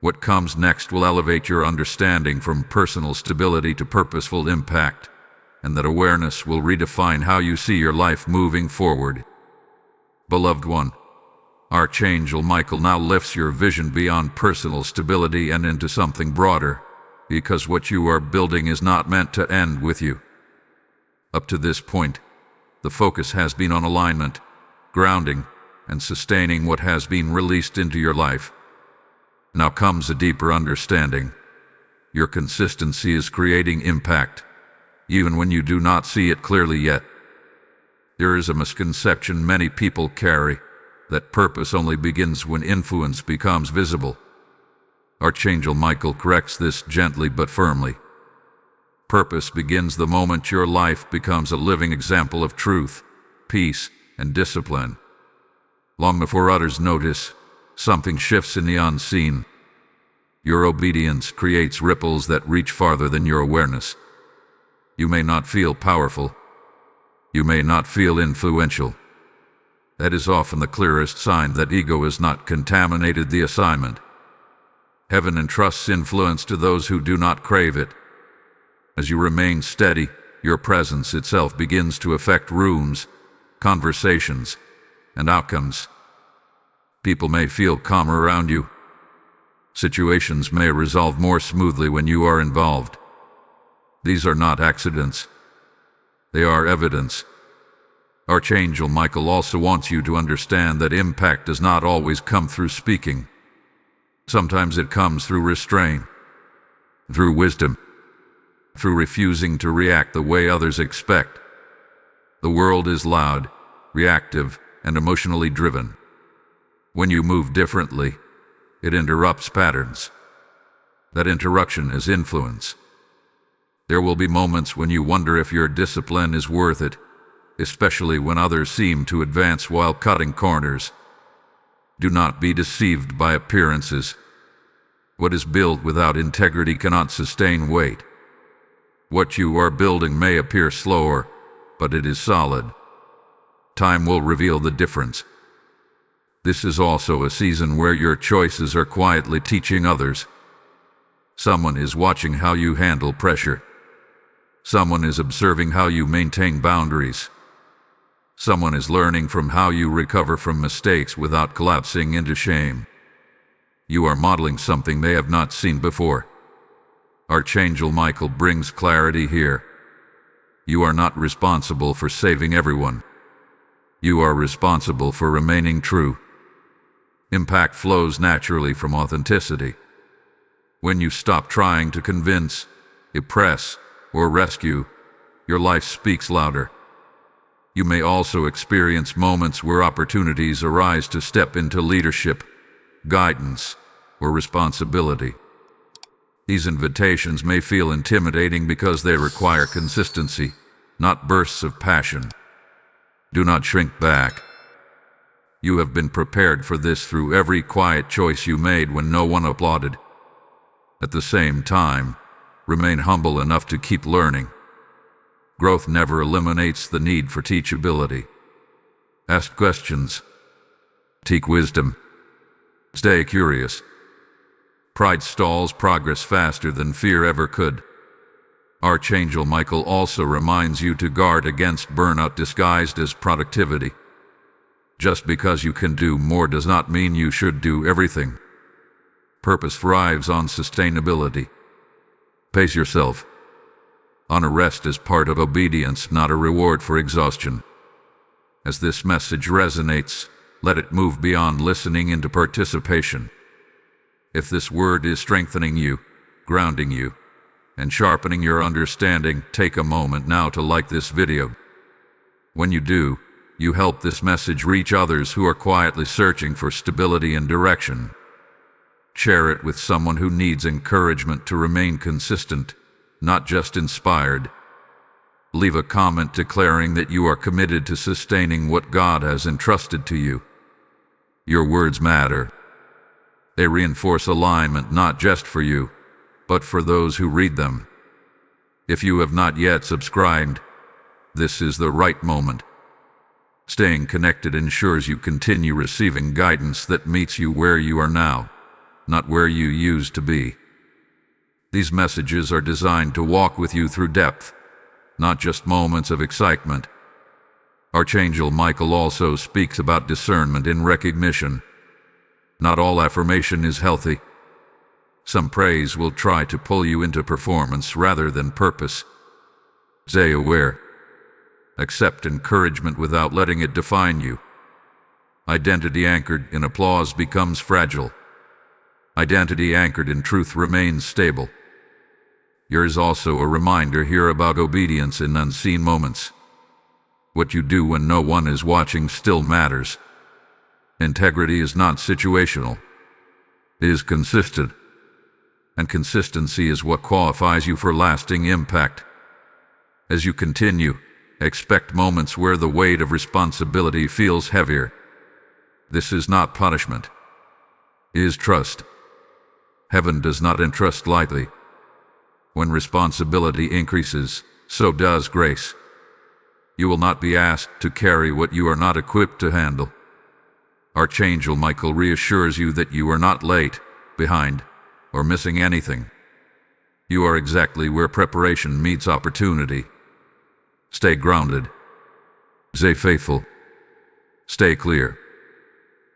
What comes next will elevate your understanding from personal stability to purposeful impact, and that awareness will redefine how you see your life moving forward. Beloved one, Archangel Michael now lifts your vision beyond personal stability and into something broader, because what you are building is not meant to end with you. Up to this point, the focus has been on alignment, grounding, and sustaining what has been released into your life. Now comes a deeper understanding. Your consistency is creating impact, even when you do not see it clearly yet. There is a misconception many people carry, that purpose only begins when influence becomes visible. Archangel Michael corrects this gently but firmly. Purpose begins the moment your life becomes a living example of truth, peace, and discipline. Long before others notice, something shifts in the unseen. Your obedience creates ripples that reach farther than your awareness. You may not feel powerful. You may not feel influential. That is often the clearest sign that ego has not contaminated the assignment. Heaven entrusts influence to those who do not crave it. As you remain steady, your presence itself begins to affect rooms, conversations, and outcomes. People may feel calmer around you. Situations may resolve more smoothly when you are involved. These are not accidents. They are evidence. Archangel Michael also wants you to understand that impact does not always come through speaking. Sometimes it comes through restraint, through wisdom, through refusing to react the way others expect. The world is loud, reactive, and emotionally driven. When you move differently, it interrupts patterns. That interruption is influence. There will be moments when you wonder if your discipline is worth it, especially when others seem to advance while cutting corners. Do not be deceived by appearances. What is built without integrity cannot sustain weight. What you are building may appear slower, but it is solid. Time will reveal the difference. This is also a season where your choices are quietly teaching others. Someone is watching how you handle pressure. Someone is observing how you maintain boundaries. Someone is learning from how you recover from mistakes without collapsing into shame. You are modeling something they have not seen before. Archangel Michael brings clarity here. You are not responsible for saving everyone. You are responsible for remaining true. Impact flows naturally from authenticity. When you stop trying to convince, impress, or rescue, your life speaks louder. You may also experience moments where opportunities arise to step into leadership, guidance, or responsibility. These invitations may feel intimidating because they require consistency, not bursts of passion. Do not shrink back. You have been prepared for this through every quiet choice you made when no one applauded. At the same time, remain humble enough to keep learning. Growth never eliminates the need for teachability. Ask questions. Seek wisdom. Stay curious. Pride stalls progress faster than fear ever could. Archangel Michael also reminds you to guard against burnout disguised as productivity. Just because you can do more does not mean you should do everything. Purpose thrives on sustainability. Pace yourself. Honor rest as part of obedience, not a reward for exhaustion. As this message resonates, let it move beyond listening into participation. If this word is strengthening you, grounding you, and sharpening your understanding, take a moment now to like this video. When you do, you help this message reach others who are quietly searching for stability and direction. Share it with someone who needs encouragement to remain consistent, not just inspired. Leave a comment declaring that you are committed to sustaining what God has entrusted to you. Your words matter. They reinforce alignment not just for you, but for those who read them. If you have not yet subscribed, this is the right moment. Staying connected ensures you continue receiving guidance that meets you where you are now, not where you used to be. These messages are designed to walk with you through depth, not just moments of excitement. Archangel Michael also speaks about discernment in recognition. Not all affirmation is healthy. Some praise will try to pull you into performance rather than purpose. Stay aware. Accept encouragement without letting it define you. Identity anchored in applause becomes fragile. Identity anchored in truth remains stable. There is also a reminder here about obedience in unseen moments. What you do when no one is watching still matters. Integrity is not situational. It is consistent. And consistency is what qualifies you for lasting impact. As you continue, expect moments where the weight of responsibility feels heavier. This is not punishment. It is trust. Heaven does not entrust lightly. When responsibility increases, so does grace. You will not be asked to carry what you are not equipped to handle. Archangel Michael reassures you that you are not late, behind, or missing anything. You are exactly where preparation meets opportunity. Stay grounded. Stay faithful. Stay clear.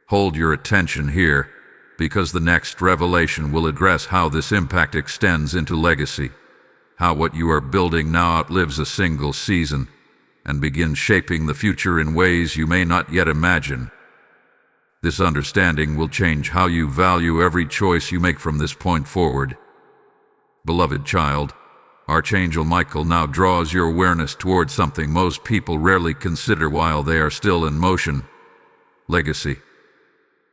Hold your attention here, because the next revelation will address how this impact extends into legacy, how what you are building now outlives a single season, and begins shaping the future in ways you may not yet imagine. This understanding will change how you value every choice you make from this point forward. Beloved child, Archangel Michael now draws your awareness towards something most people rarely consider while they are still in motion: legacy.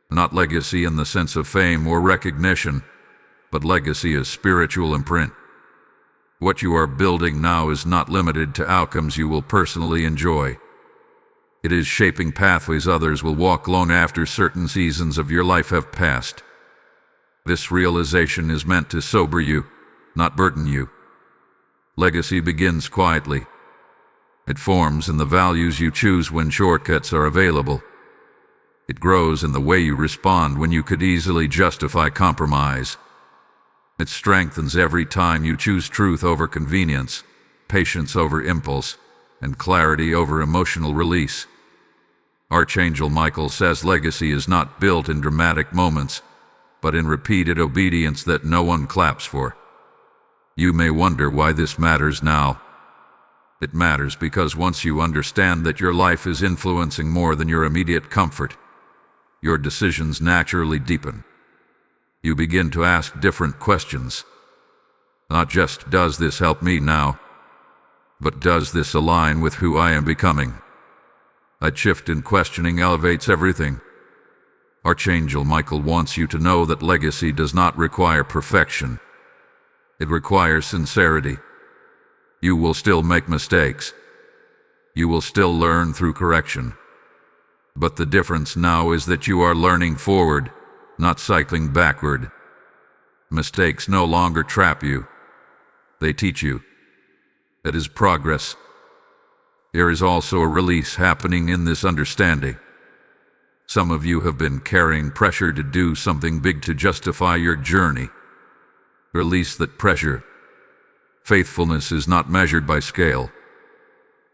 Not legacy in the sense of fame or recognition, but legacy as spiritual imprint. What you are building now is not limited to outcomes you will personally enjoy. It is shaping pathways others will walk alone after certain seasons of your life have passed. This realization is meant to sober you, not burden you. Legacy begins quietly. It forms in the values you choose when shortcuts are available. It grows in the way you respond when you could easily justify compromise. It strengthens every time you choose truth over convenience, patience over impulse, and clarity over emotional release. Archangel Michael says legacy is not built in dramatic moments, but in repeated obedience that no one claps for. You may wonder why this matters now. It matters because once you understand that your life is influencing more than your immediate comfort, your decisions naturally deepen. You begin to ask different questions. Not just, does this help me now? But does this align with who I am becoming? That shift in questioning elevates everything. Archangel Michael wants you to know that legacy does not require perfection. It requires sincerity. You will still make mistakes. You will still learn through correction. But the difference now is that you are learning forward, not cycling backward. Mistakes no longer trap you. They teach you. That is progress. There is also a release happening in this understanding. Some of you have been carrying pressure to do something big to justify your journey. Release that pressure. Faithfulness is not measured by scale.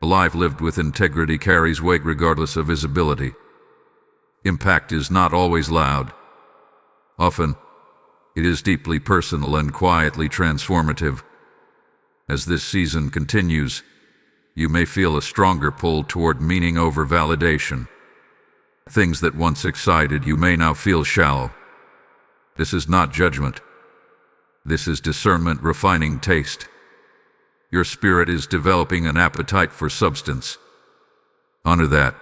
A life lived with integrity carries weight regardless of visibility. Impact is not always loud. Often, it is deeply personal and quietly transformative. As this season continues, you may feel a stronger pull toward meaning over validation. Things that once excited you may now feel shallow. This is not judgment. This is discernment refining taste. Your spirit is developing an appetite for substance. Honor that.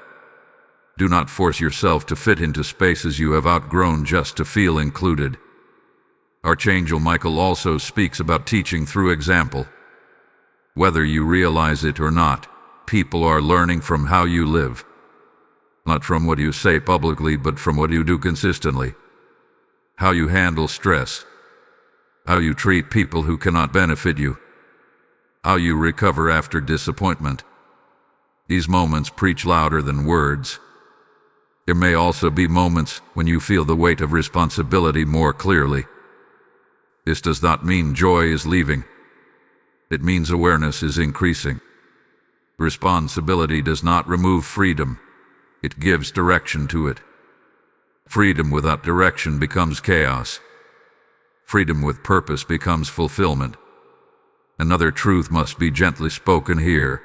Do not force yourself to fit into spaces you have outgrown just to feel included. Archangel Michael also speaks about teaching through example. Whether you realize it or not, people are learning from how you live. Not from what you say publicly, but from what you do consistently. How you handle stress. How you treat people who cannot benefit you. How you recover after disappointment. These moments preach louder than words. There may also be moments when you feel the weight of responsibility more clearly. This does not mean joy is leaving. It means awareness is increasing. Responsibility does not remove freedom. It gives direction to it. Freedom without direction becomes chaos. Freedom with purpose becomes fulfillment. Another truth must be gently spoken here.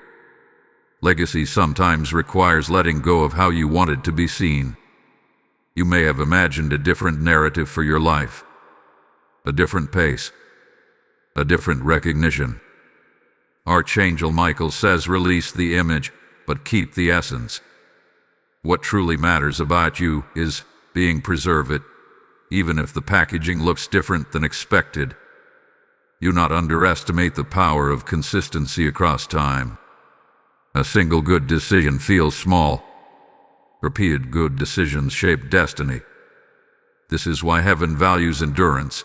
Legacy sometimes requires letting go of how you wanted to be seen. You may have imagined a different narrative for your life. A different pace. A different recognition. Archangel Michael says release the image, but keep the essence. What truly matters about you is being preserved, even if the packaging looks different than expected. Do not underestimate the power of consistency across time. A single good decision feels small. Repeated good decisions shape destiny. This is why heaven values endurance.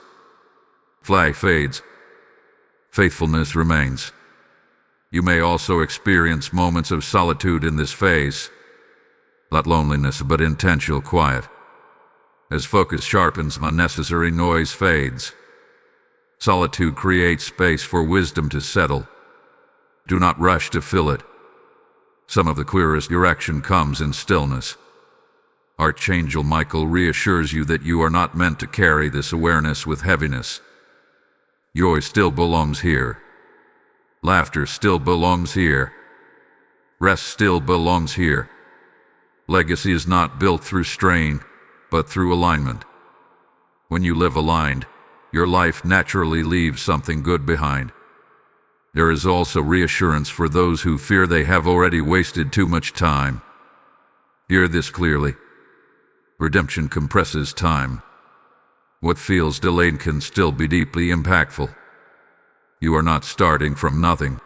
Flag fades. Faithfulness remains. You may also experience moments of solitude in this phase. Not loneliness, but intentional quiet. As focus sharpens, unnecessary noise fades. Solitude creates space for wisdom to settle. Do not rush to fill it. Some of the clearest direction comes in stillness. Archangel Michael reassures you that you are not meant to carry this awareness with heaviness. Joy still belongs here. Laughter still belongs here. Rest still belongs here. Legacy is not built through strain, but through alignment. When you live aligned, your life naturally leaves something good behind. There is also reassurance for those who fear they have already wasted too much time. Hear this clearly. Redemption compresses time. What feels delayed can still be deeply impactful. You are not starting from nothing.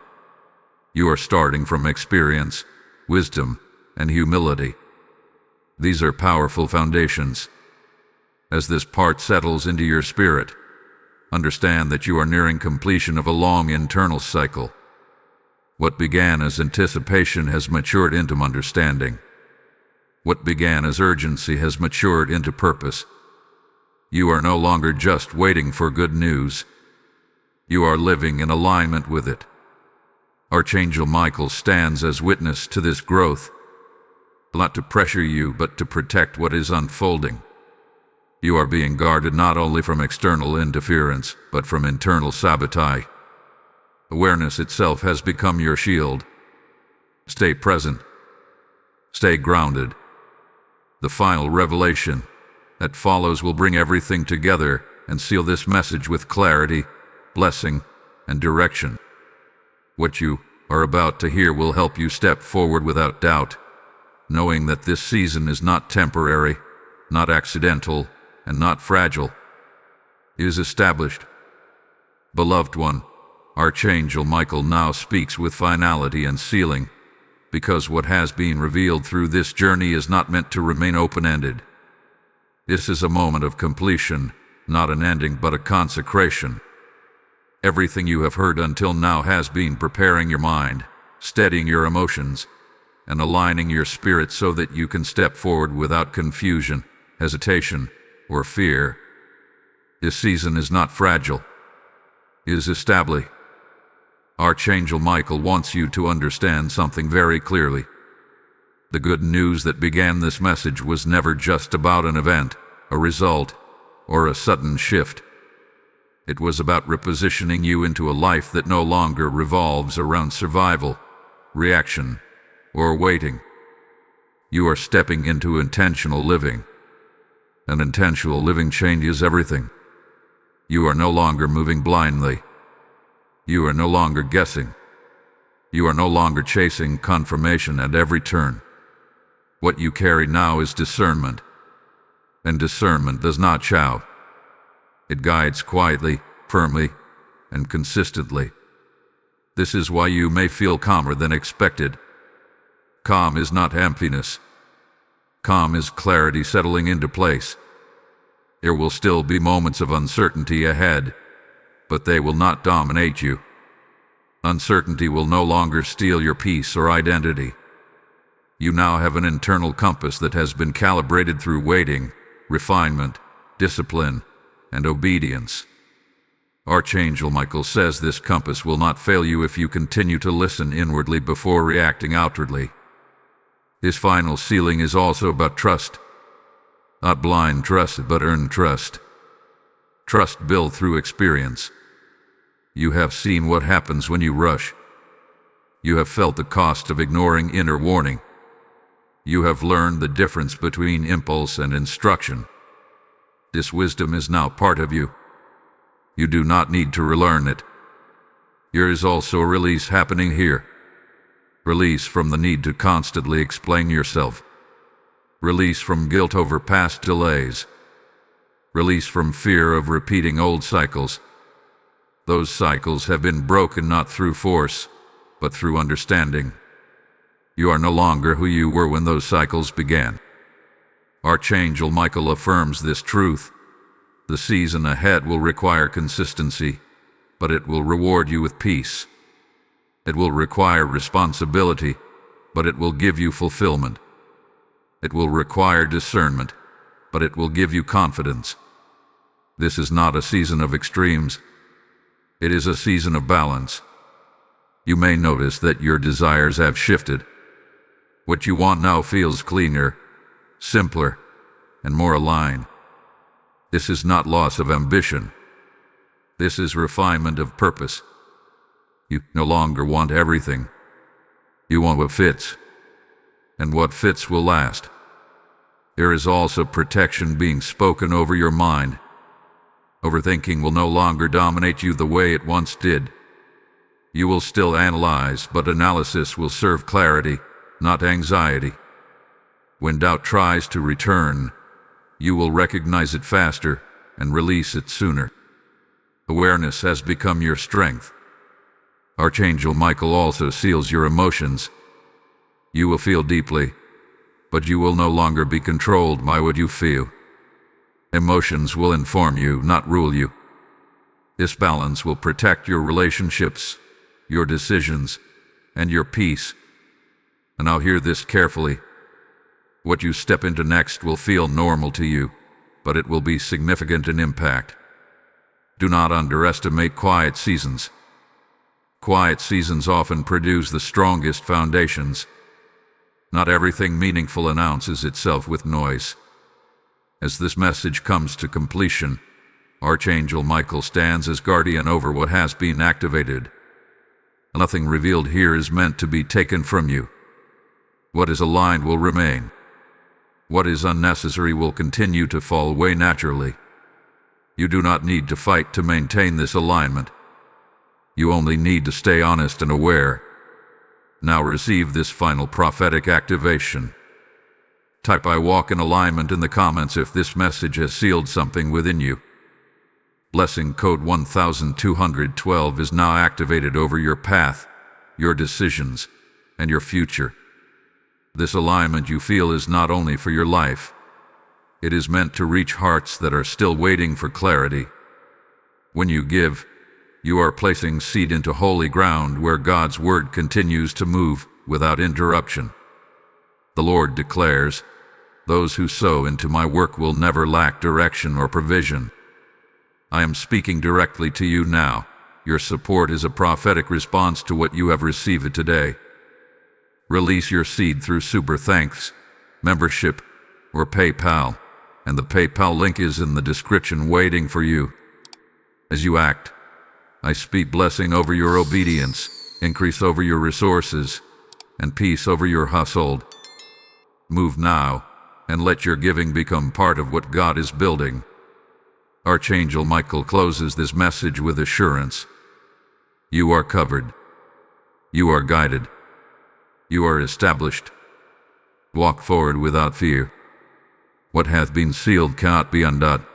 You are starting from experience, wisdom, and humility. These are powerful foundations. As this part settles into your spirit, understand that you are nearing completion of a long internal cycle. What began as anticipation has matured into understanding. What began as urgency has matured into purpose. You are no longer just waiting for good news. You are living in alignment with it. Archangel Michael stands as witness to this growth, not to pressure you, but to protect what is unfolding. You are being guarded not only from external interference, but from internal sabotage. Awareness itself has become your shield. Stay present. Stay grounded. The final revelation that follows will bring everything together and seal this message with clarity, blessing, and direction. What you are about to hear will help you step forward without doubt, knowing that this season is not temporary, not accidental, and not fragile. It is established. Beloved one, Archangel Michael now speaks with finality and sealing, because what has been revealed through this journey is not meant to remain open-ended. This is a moment of completion, not an ending but a consecration. Everything you have heard until now has been preparing your mind, steadying your emotions, and aligning your spirit so that you can step forward without confusion, hesitation, or fear. This season is not fragile. It is established. Archangel Michael wants you to understand something very clearly. The good news that began this message was never just about an event, a result, or a sudden shift. It was about repositioning you into a life that no longer revolves around survival, reaction, or waiting. You are stepping into intentional living. And intentional living changes everything. You are no longer moving blindly. You are no longer guessing. You are no longer chasing confirmation at every turn. What you carry now is discernment. And discernment does not shout. It guides quietly, firmly, and consistently. This is why you may feel calmer than expected. Calm is not emptiness. Calm is clarity settling into place. There will still be moments of uncertainty ahead, but they will not dominate you. Uncertainty will no longer steal your peace or identity. You now have an internal compass that has been calibrated through waiting, refinement, discipline, and obedience. Archangel Michael says this compass will not fail you if you continue to listen inwardly before reacting outwardly. This final sealing is also about trust. Not blind trust, but earned trust. Trust built through experience. You have seen what happens when you rush. You have felt the cost of ignoring inner warning. You have learned the difference between impulse and instruction. This wisdom is now part of you. You do not need to relearn it. There is also a release happening here. Release from the need to constantly explain yourself. Release from guilt over past delays. Release from fear of repeating old cycles. Those cycles have been broken not through force, but through understanding. You are no longer who you were when those cycles began. Archangel Michael affirms this truth. The season ahead will require consistency, but it will reward you with peace. It will require responsibility, but it will give you fulfillment. It will require discernment, but it will give you confidence. This is not a season of extremes. It is a season of balance. You may notice that your desires have shifted. What you want now feels cleaner, simpler, and more aligned. This is not loss of ambition. This is refinement of purpose. You no longer want everything. You want what fits. And what fits will last. There is also protection being spoken over your mind. Overthinking will no longer dominate you the way it once did. You will still analyze, but analysis will serve clarity, not anxiety. When doubt tries to return, you will recognize it faster and release it sooner. Awareness has become your strength. Archangel Michael also seals your emotions. You will feel deeply, but you will no longer be controlled by what you feel. Emotions will inform you, not rule you. This balance will protect your relationships, your decisions, and your peace. And now hear this carefully. What you step into next will feel normal to you, but it will be significant in impact. Do not underestimate quiet seasons. Quiet seasons often produce the strongest foundations. Not everything meaningful announces itself with noise. As this message comes to completion, Archangel Michael stands as guardian over what has been activated. Nothing revealed here is meant to be taken from you. What is aligned will remain. What is unnecessary will continue to fall away naturally. You do not need to fight to maintain this alignment. You only need to stay honest and aware. Now receive this final prophetic activation. Type "I walk in alignment" in the comments if this message has sealed something within you. Blessing code 1212 is now activated over your path, your decisions, and your future. This alignment you feel is not only for your life. It is meant to reach hearts that are still waiting for clarity. When you give, you are placing seed into holy ground where God's word continues to move without interruption. The Lord declares, "Those who sow into my work will never lack direction or provision." I am speaking directly to you now. Your support is a prophetic response to what you have received today. Release your seed through Super Thanks, membership, or PayPal, and the PayPal link is in the description waiting for you. As you act, I speak blessing over your obedience, increase over your resources, and peace over your household. Move now, and let your giving become part of what God is building. Archangel Michael closes this message with assurance. You are covered. You are guided. You are established. Walk forward without fear. What hath been sealed cannot be undone.